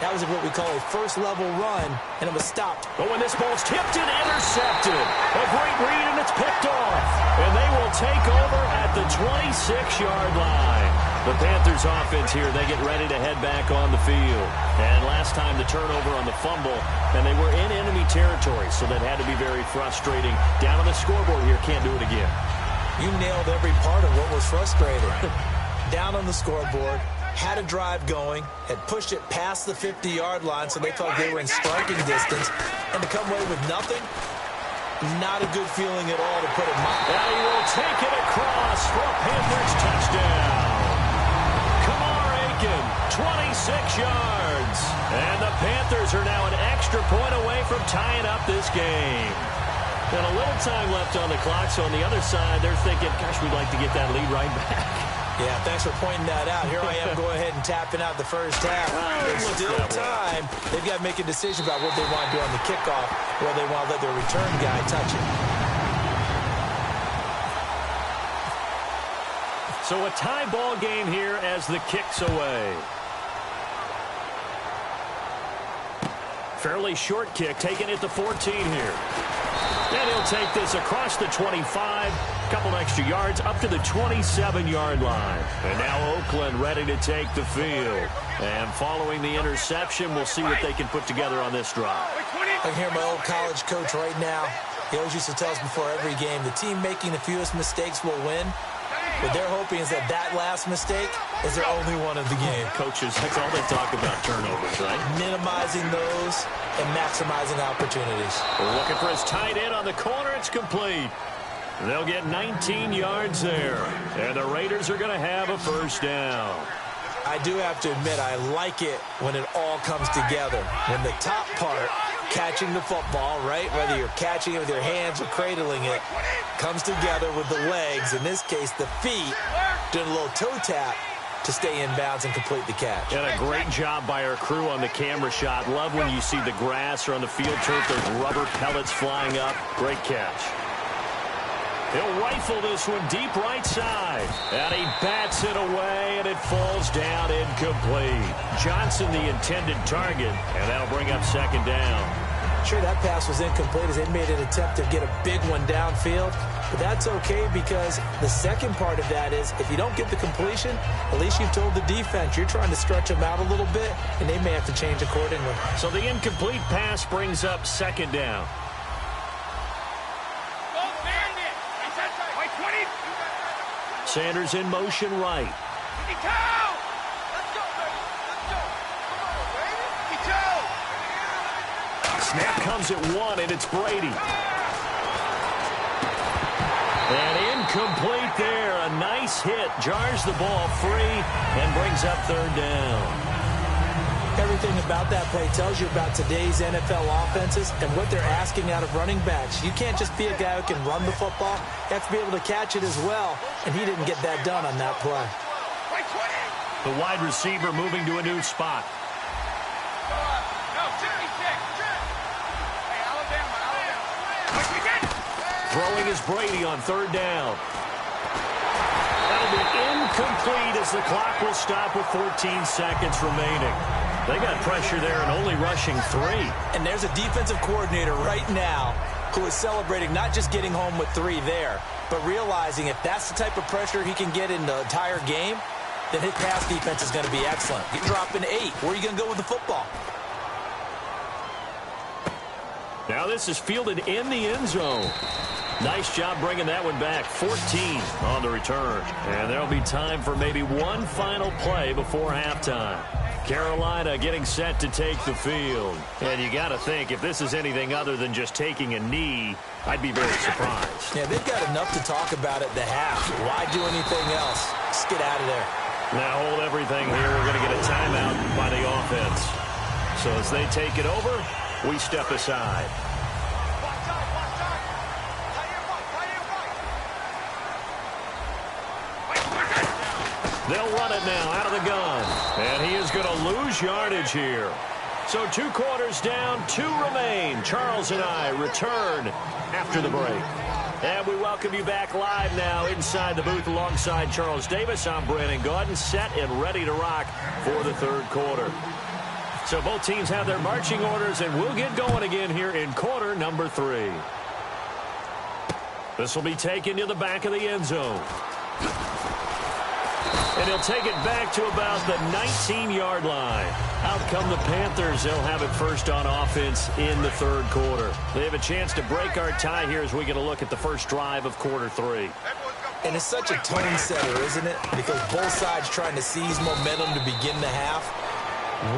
that was what we call a 1st level run, and it was stopped. But when this ball's tipped and intercepted, a great read, and it's picked off. And they will take over at the 26-yard line. The Panthers offense here, they get ready to head back on the field. And last time the turnover on the fumble, and they were in enemy territory, so that had to be very frustrating. Down on the scoreboard here, can't do it again. You nailed every part of what was frustrating. Down on the scoreboard, had a drive going, had pushed it past the 50-yard line, so they thought they were in striking distance, and to come away with nothing, not a good feeling at all, to put it mildly. And he will take it across for a Panthers touchdown. 26 yards. And the Panthers are now an extra point away from tying up this game. And a little time left on the clock, so on the other side, they're thinking, gosh, we'd like to get that lead right back. Yeah, thanks for pointing that out. Here I am going ahead and tapping out the first half. There's still time. They've got to make a decision about what they want to do on the kickoff, or they want to let their return guy touch it. So a tie ball game here as the kick's away. Fairly short kick, taken at the 14 here. And he'll take this across the 25, couple extra yards up to the 27-yard line. And now Oakland ready to take the field. And following the interception, we'll see what they can put together on this drive. I can hear my old college coach right now. He always used to tell us before every game, the team making the fewest mistakes will win. What they're hoping is that last mistake is their only one of the game. Coaches, that's all they talk about, turnovers, right? Minimizing those and maximizing opportunities. We're looking for his tight end on the corner. It's complete. They'll get 19 yards there. And the Raiders are going to have a first down. I do have to admit, I like it when it all comes together. When the top part, catching the football, right, whether you're catching it with your hands or cradling it, comes together with the legs, in this case the feet, doing a little toe tap to stay in bounds and complete the catch. And a great job by our crew on the camera shot. Love when you see the grass or on the field turf, those rubber pellets flying up. Great catch. He'll rifle this one deep right side. And he bats it away, and it falls down incomplete. Johnson the intended target, and that'll bring up second down. Sure, that pass was incomplete as they made an attempt to get a big one downfield. But that's okay because the second part of that is if you don't get the completion, at least you've told the defense you're trying to stretch them out a little bit, and they may have to change accordingly. So the incomplete pass brings up second down. Sanders in motion right. Snap comes at one, and it's Brady. And incomplete there. A nice hit. Jars the ball free and brings up third down. Everything about that play tells you about today's NFL offenses and what they're asking out of running backs. You can't just be a guy who can run the football. You have to be able to catch it as well, and he didn't get that done on that play. The wide receiver moving to a new spot. Throwing is Brady on third down. That'll be incomplete as the clock will stop with 14 seconds remaining. They got pressure there and only rushing 3. And there's a defensive coordinator right now who is celebrating not just getting home with 3 there, but realizing if that's the type of pressure he can get in the entire game, then his pass defense is going to be excellent. You're dropping 8. Where are you going to go with the football? Now this is fielded in the end zone. Nice job bringing that one back. 14 on the return. And there'll be time for maybe one final play before halftime. Carolina getting set to take the field. And you got to think, if this is anything other than just taking a knee, I'd be very surprised. Yeah, they've got enough to talk about at the half. Why do anything else? Just get out of there. Now hold everything here. We're going to get a timeout by the offense. So as they take it over, we step aside. They'll run it now out of the gun. And he is going to lose yardage here. So 2 quarters down, 2 remain. Charles and I return after the break. And we welcome you back live now inside the booth alongside Charles Davis. I'm Brandon Gaudin, set and ready to rock for the third quarter. So both teams have their marching orders, and we'll get going again here in quarter number 3. This will be taken to the back of the end zone. And he'll take it back to about the 19-yard line. Out come the Panthers. They'll have it first on offense in the third quarter. They have a chance to break our tie here as we get a look at the first drive of quarter 3. And it's such a tone setter, isn't it? Because both sides trying to seize momentum to begin the half.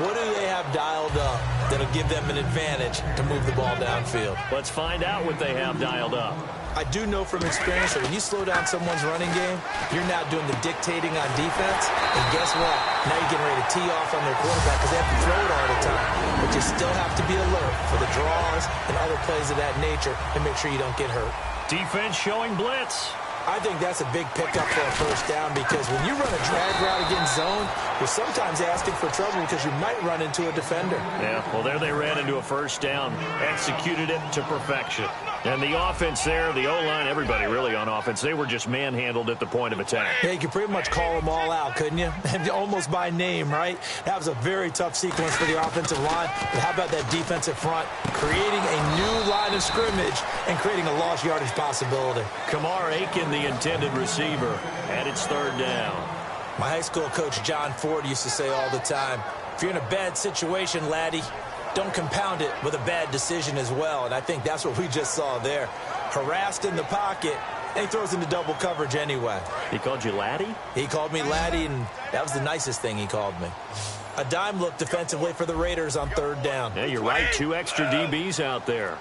What do they have dialed up that'll give them an advantage to move the ball downfield? Let's find out what they have dialed up. I do know from experience that when you slow down someone's running game, you're now doing the dictating on defense. And guess what? Now you're getting ready to tee off on their quarterback because they have to throw it all the time. But you still have to be alert for the draws and other plays of that nature and make sure you don't get hurt. Defense showing blitz. I think that's a big pickup for a first down because when you run a drag route against zone, you're sometimes asking for trouble because you might run into a defender. Yeah, well, there they ran into a first down, executed it to perfection. And the offense there, the O-line, everybody really on offense, they were just manhandled at the point of attack. Yeah, you could pretty much call them all out, couldn't you? Almost by name, right? That was a very tough sequence for the offensive line. But how about that defensive front creating a new line of scrimmage and creating a lost yardage possibility? Kamar Aiken, the intended receiver, and it's third down. My high school coach, John Ford, used to say all the time, if you're in a bad situation, laddie, don't compound it with a bad decision as well. And I think that's what we just saw there. Harassed in the pocket, and he throws into double coverage anyway. He called you laddie? He called me laddie, and that was the nicest thing he called me. A dime look defensively for the Raiders on third down. Yeah, you're right. 2 extra DBs out there.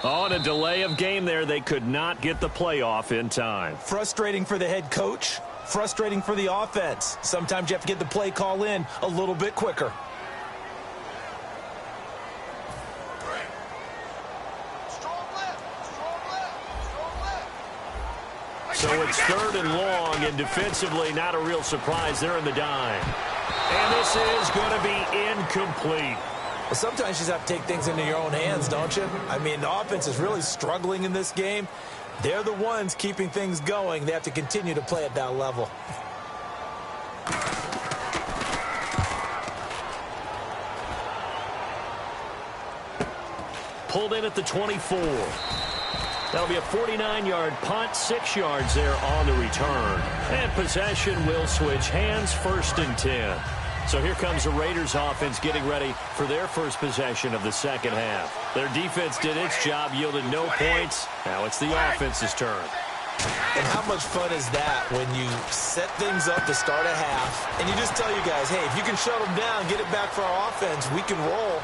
Oh, and a delay of game there. They could not get the playoff in time. Frustrating for the head coach. Frustrating for the offense. Sometimes you have to get the play call in a little bit quicker. So it's third and long, and defensively, not a real surprise. They're in the dime. And this is going to be incomplete. Well, sometimes you just have to take things into your own hands, don't you? I mean, the offense is really struggling in this game. They're the ones keeping things going. They have to continue to play at that level. Pulled in at the 24. That'll be a 49-yard punt, 6 yards there on the return. And possession will switch hands, first and 10. So here comes the Raiders offense getting ready for their first possession of the second half. Their defense did its job, yielded no points. Now it's the offense's turn. And how much fun is that when you set things up to start a half and you just tell you guys, hey, if you can shut them down, get it back for our offense, we can roll.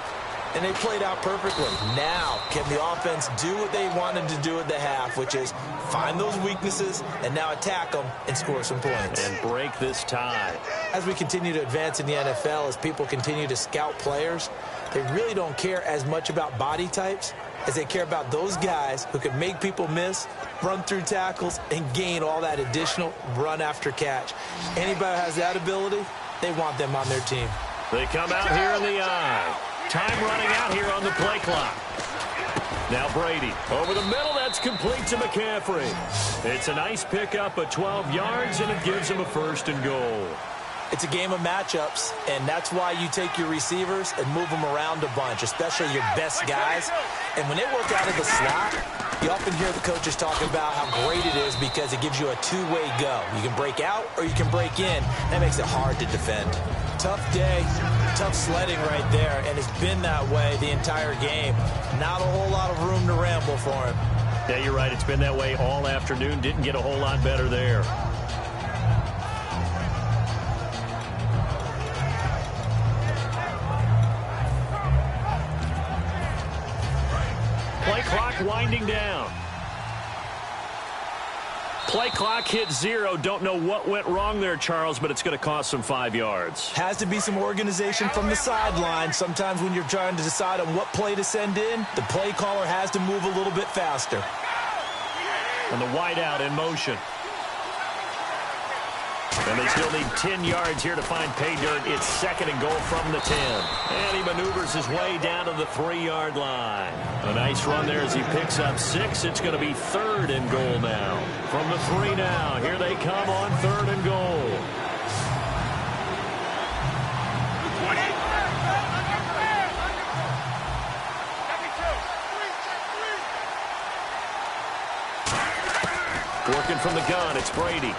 And they played out perfectly. Now, can the offense do what they wanted to do at the half, which is find those weaknesses and now attack them and score some points? And break this tie. As we continue to advance in the NFL, as people continue to scout players, they really don't care as much about body types as they care about those guys who can make people miss, run through tackles, and gain all that additional run after catch. Anybody who has that ability, they want them on their team. They come out here in the eye. Time running out here on the play clock. Now Brady over the middle. That's complete to McCaffrey. It's a nice pickup of 12 yards, and it gives him a first and goal. It's a game of matchups, and that's why you take your receivers and move them around a bunch, especially your best guys. And when they work out of the slot, you often hear the coaches talking about how great it is because it gives you a two-way go. You can break out or you can break in. That makes it hard to defend. Tough day, tough sledding right there, and it's been that way the entire game. Not a whole lot of room to ramble for him. Yeah, you're right. It's been that way all afternoon. Didn't get a whole lot better there. Play clock winding down. Play clock hit 0. Don't know what went wrong there, Charles, but it's going to cost them 5 yards. Has to be some organization from the sideline. Sometimes when you're trying to decide on what play to send in, the play caller has to move a little bit faster. And the wideout in motion. And they still need 10 yards here to find pay dirt. It's second and goal from the 10. And he maneuvers his way down to the 3-yard line. A nice run there as he picks up 6. It's going to be third and goal now. From the 3 now. Here they come on third and goal. Working from the gun, it's Brady.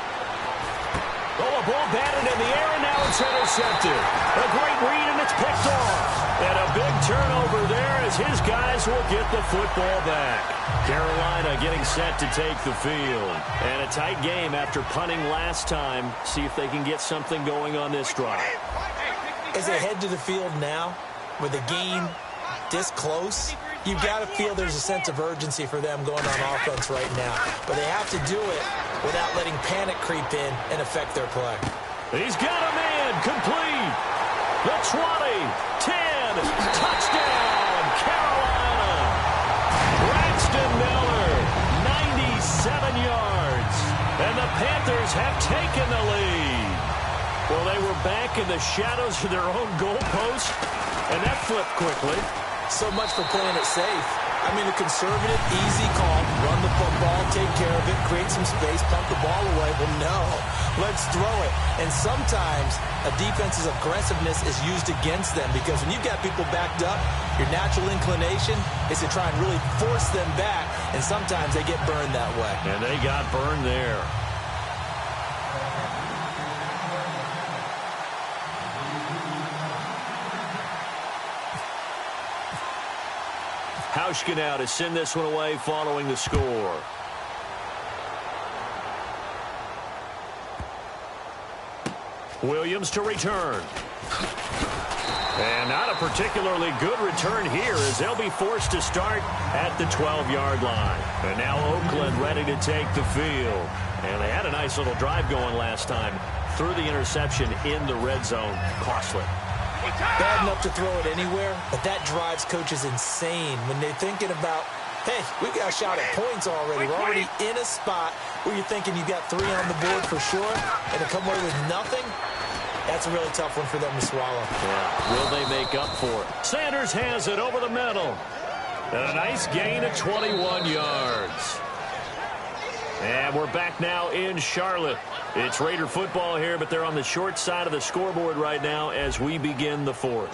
Oh, a ball batted in the air, and now it's intercepted. A great read, and it's picked off. And a big turnover there as his guys will get the football back. Carolina getting set to take the field. And a tight game after punting last time. See if they can get something going on this drive. As they head to the field now, with the game this close, you've got to feel there's a sense of urgency for them going on offense right now. But they have to do it without letting panic creep in and affect their play. He's got a man complete. The 20, 10, touchdown, Carolina. Braxton Miller, 97 yards. And the Panthers have taken the lead. Well, they were back in the shadows of their own goalpost, and that flipped quickly. So much for playing it safe. I mean, a conservative, easy call, run the football, take care of it, create some space, pump the ball away. Well, no, let's throw it. And sometimes a defense's aggressiveness is used against them because when you've got people backed up, your natural inclination is to try and really force them back, and sometimes they get burned that way. And they got burned there. Hauschka now to send this one away following the score. Williams to return. And not a particularly good return here as they'll be forced to start at the 12-yard line. And now Oakland ready to take the field. And they had a nice little drive going last time. Threw the interception in the red zone. Costly. Bad enough to throw it anywhere, but that drives coaches insane when they're thinking about, hey, we got a shot at points already. We're already in a spot where you're thinking you got 3 on the board for sure, and to come away with nothing, that's a really tough one for them to swallow. Yeah. Will they make up for it? Sanders has it over the middle. And a nice gain of 21 yards. And we're back now in Charlotte. It's Raider football here, but they're on the short side of the scoreboard right now as we begin the fourth.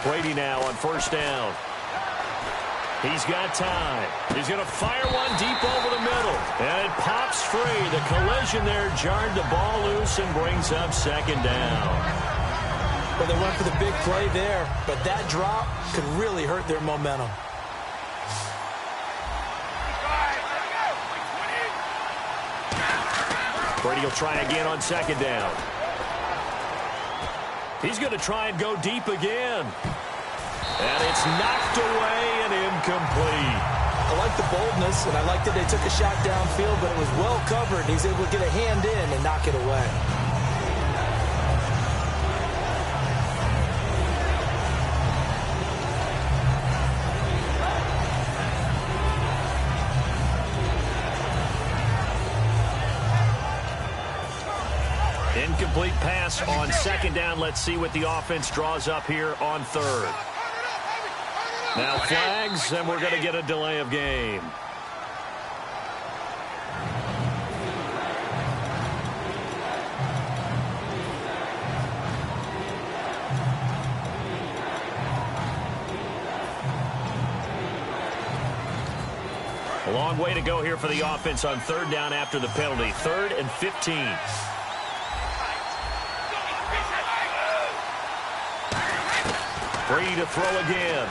Brady now on first down. He's got time. He's going to fire one deep over the middle. And it pops free. The collision there jarred the ball loose and brings up second down. Well, they went for the big play there, but that drop could really hurt their momentum. Brady will try again on second down. He's going to try and go deep again. And it's knocked away and incomplete. I like the boldness, and I like that they took a shot downfield, but it was well covered. He's able to get a hand in and knock it away. Incomplete pass on second down. Let's see what the offense draws up here on third. Now flags, and we're going to get a delay of game. A long way to go here for the offense on third down after the penalty. 3rd and 15. Brady to throw again.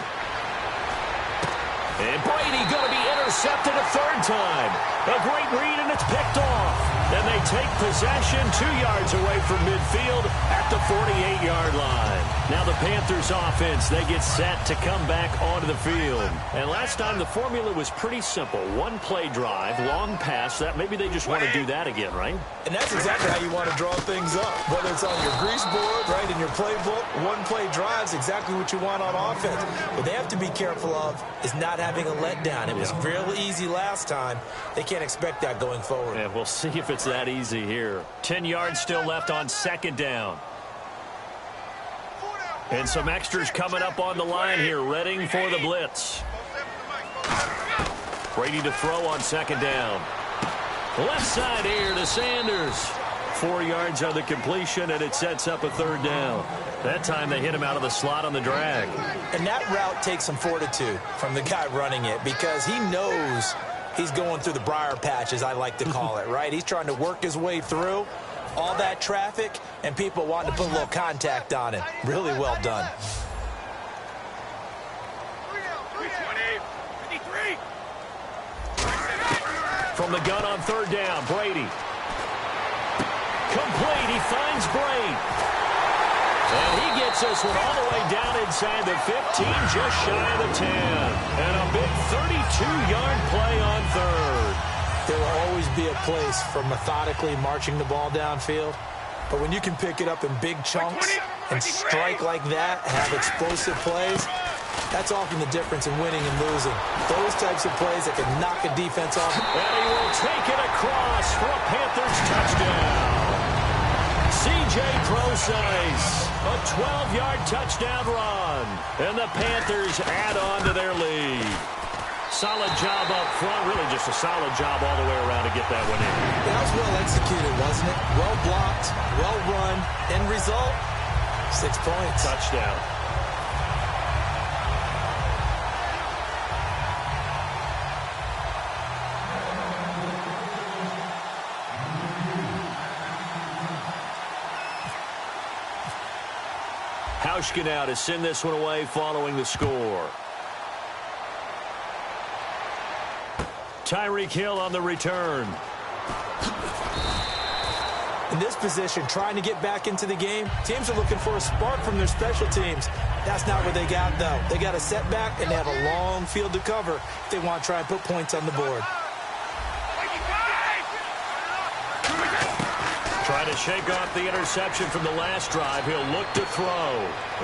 And Brady going to be intercepted a third time. A great read, and it's picked off. Then they take possession 2 yards away from midfield at the 48-yard line. Now the Panthers offense, they get set to come back onto the field. And last time the formula was pretty simple. One play drive, long pass. That maybe they just want to do that again, right? And that's exactly how you want to draw things up. Whether it's on your grease board, right, in your playbook, one play drive's exactly what you want on offense. What they have to be careful of is not having a letdown. It was real easy last time. They can't expect that going forward. And we'll see if it's that easy here. 10 yards still left on second down. And some extras coming up on the line here, readying for the blitz. Brady to throw on second down. Left side here to Sanders. 4 yards on the completion, and it sets up a third down. That time they hit him out of the slot on the drag. And that route takes some fortitude from the guy running it because he knows he's going through the briar patch, as I like to call it, right? He's trying to work his way through all that traffic and people wanting to put a little contact on it. Really well done. From the gun on third down, Brady. Complete, he finds Brady. And he gets this one all the way down inside the 15, just shy of the 10. And a big 32-yard play on third. There will always be a place for methodically marching the ball downfield. But when you can pick it up in big chunks and strike like that, have explosive plays, that's often the difference in winning and losing. Those types of plays that can knock a defense off. And he will take it across for a Panthers touchdown. C.J. Procise, a 12-yard touchdown run. And the Panthers add on to their lead. Solid job up front, really just a solid job all the way around to get that one in. That was well executed, wasn't it? Well blocked, well run. End result, 6 points. Touchdown. Hauschka now to send this one away following the score. Tyreek Hill on the return. In this position, trying to get back into the game, teams are looking for a spark from their special teams. That's not what they got, though. They got a setback, and they have a long field to cover if they want to try and put points on the board. Trying to shake off the interception from the last drive. He'll look to throw.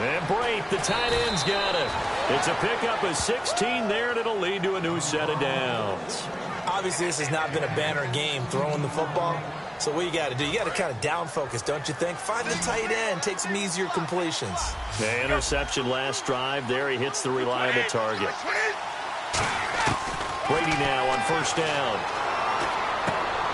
And Brate, the tight end's got it. It's a pickup of 16 there, and it'll lead to a new set of downs. Obviously, this has not been a banner game throwing the football. So what you got to do, you got to kind of down focus, don't you think? Find the tight end, take some easier completions. The interception last drive. There he hits the reliable target. Brady now on first down.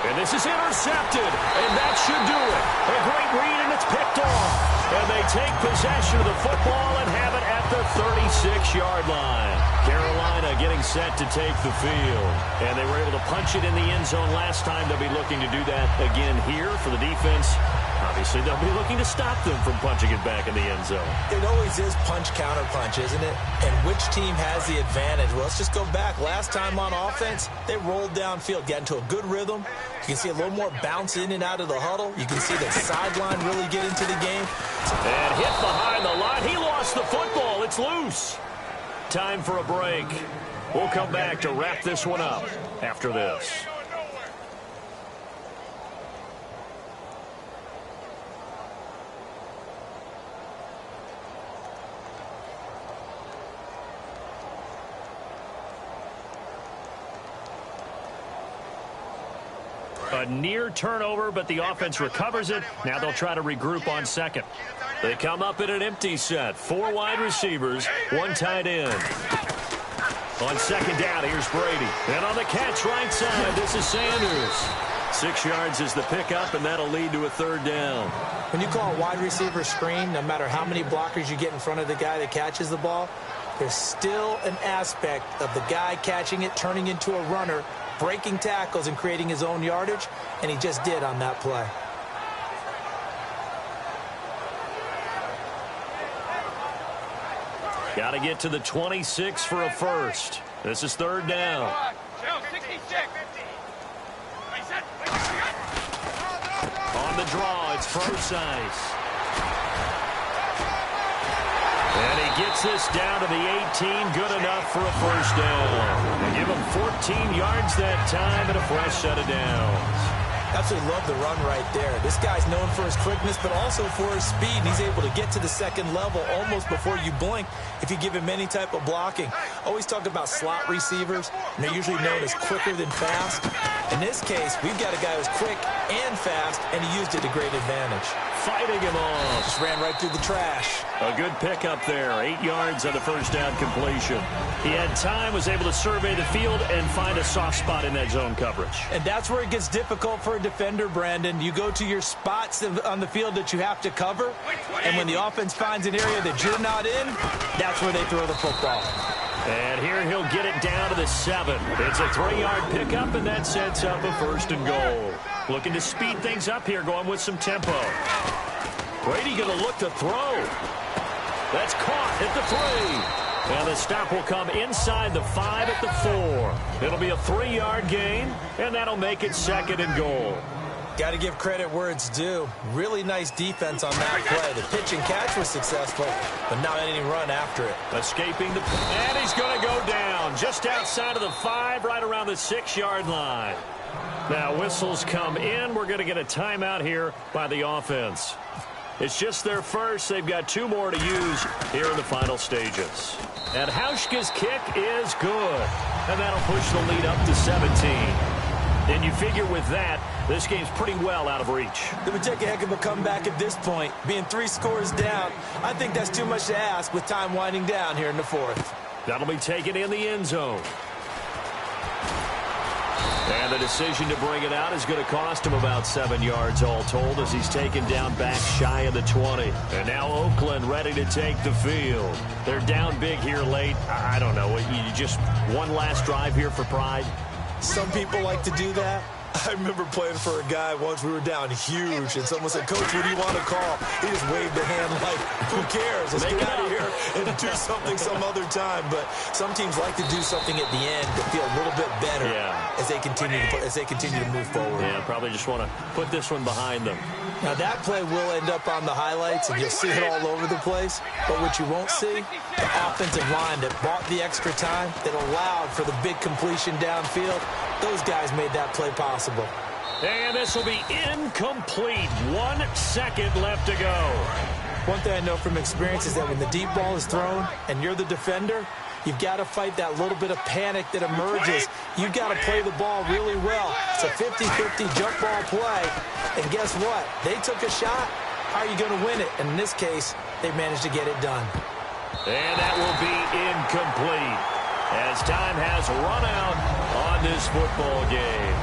And this is intercepted, and that should do it. A great read, and it's picked off. And they take possession of the football and have it at the 36-yard line. Carolina getting set to take the field. And they were able to punch it in the end zone last time. They'll be looking to do that again here for the defense. Obviously, they'll be looking to stop them from punching it back in the end zone. It always is punch-counter-punch, isn't it? And which team has the advantage? Well, let's just go back. Last time on offense, they rolled downfield, got into a good rhythm. You can see a little more bounce in and out of the huddle. You can see the sideline really get into the game. And hit behind the line. He lost the football. It's loose. Time for a break. We'll come back to wrap this one up after this. A near turnover, but the offense recovers it. Now they'll try to regroup on second. They come up in an empty set. 4 wide receivers, 1 tight end. On second down, here's Brady. And on the catch right side, this is Sanders. 6 yards is the pickup, and that'll lead to a third down. When you call a wide receiver screen, no matter how many blockers you get in front of the guy that catches the ball, there's still an aspect of the guy catching it, turning into a runner, breaking tackles and creating his own yardage, and he just did on that play. Got to get to the 26 for a first. This is third down. On the draw, it's Procise. And he gets this down to the 18, good enough for a first down. They give him 14 yards that time and a fresh set of downs. Absolutely love the run right there. This guy's known for his quickness, but also for his speed. And he's able to get to the second level almost before you blink if you give him any type of blocking. Always talk about slot receivers, and they're usually known as quicker than fast. In this case, we've got a guy who's quick and fast, and he used it to great advantage. Fighting him off. Just ran right through the trash. A good pickup there. 8 yards on the first down completion. He had time, was able to survey the field and find a soft spot in that zone coverage. And that's where it gets difficult for a defender, Brandon. You go to your spots on the field that you have to cover, and when the offense finds an area that you're not in, that's where they throw the football. And here he'll get it down to the 7. It's a 3-yard pickup, and that sets up a 1st and goal. Looking to speed things up here, going with some tempo. Brady going to look to throw. That's caught at the 3. And the stop will come inside the 5 at the 4. It'll be a 3-yard gain, and that'll make it 2nd and goal. Got to give credit where it's due. Really nice defense on that play. The pitch and catch was successful, but not any run after it. Escaping the... And he's going to go down just outside of the 5, right around the 6-yard line. Now, whistles come in. We're going to get a timeout here by the offense. It's just their first. They've got 2 more to use here in the final stages. And Hauschka's kick is good. And that'll push the lead up to 17. And you figure with that, this game's pretty well out of reach. It would take a heck of a comeback at this point. Being 3 scores down, I think that's too much to ask with time winding down here in the 4th. That'll be taken in the end zone. And the decision to bring it out is going to cost him about 7 yards all told as he's taken down back shy of the 20. And now Oakland ready to take the field. They're down big here late. I don't know. You just one last drive here for pride? Some people like to do that. I remember playing for a guy once. We were down huge, and someone said, "Coach, what do you want to call?" He just waved the hand like, "Who cares? Let's get out of here and do something some other time." But some teams like to do something at the end to feel a little bit better as they continue to move forward. Yeah, probably just want to put this one behind them. Now that play will end up on the highlights, and you'll see it all over the place. But what you won't see, the offensive line that bought the extra time, that allowed for the big completion downfield. Those guys made that play possible. And this will be incomplete. 1 second left to go. One thing I know from experience is that when the deep ball is thrown and you're the defender, you've got to fight that little bit of panic that emerges. You've got to play the ball really well. It's a 50-50 jump ball play. And guess what? They took a shot. How are you going to win it? And in this case, they managed to get it done. And that will be incomplete as time has run out on this football game.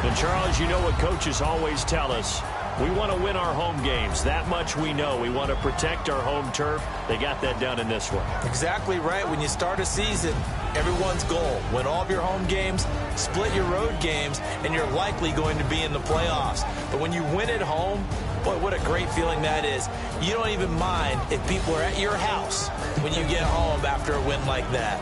And Charles, you know what coaches always tell us. We want to win our home games. That much we know. We want to protect our home turf. They got that done in this one. Exactly right. When you start a season, everyone's goal, win all of your home games, split your road games, and you're likely going to be in the playoffs. But when you win at home, boy, what a great feeling that is. You don't even mind if people are at your house when you get home after a win like that.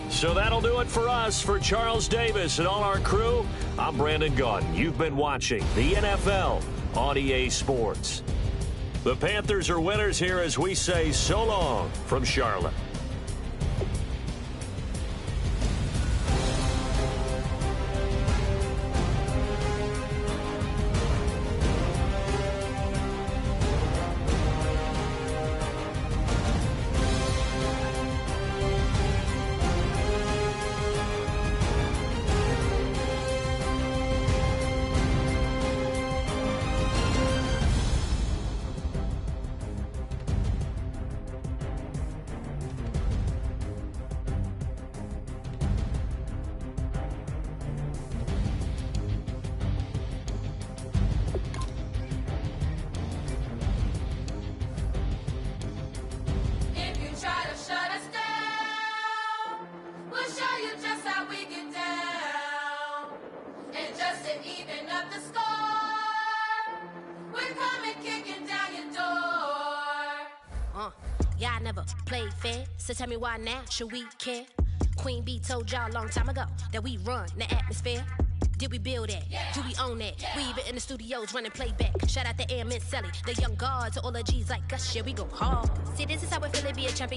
So that'll do it for us. For Charles Davis and all our crew, I'm Brandon Gaudin. You've been watching the NFL on EA Sports. The Panthers are winners here as we say so long from Charlotte. Y'all never played fair, so tell me why now should we care? Queen B told y'all a long time ago that we run the atmosphere. Did we build it? Do we own it? We even in the studios running playback. Shout out to Airman Sally, the young guard to all the G's like us. Yeah, we go hard. See, this is how it feel to be a champion.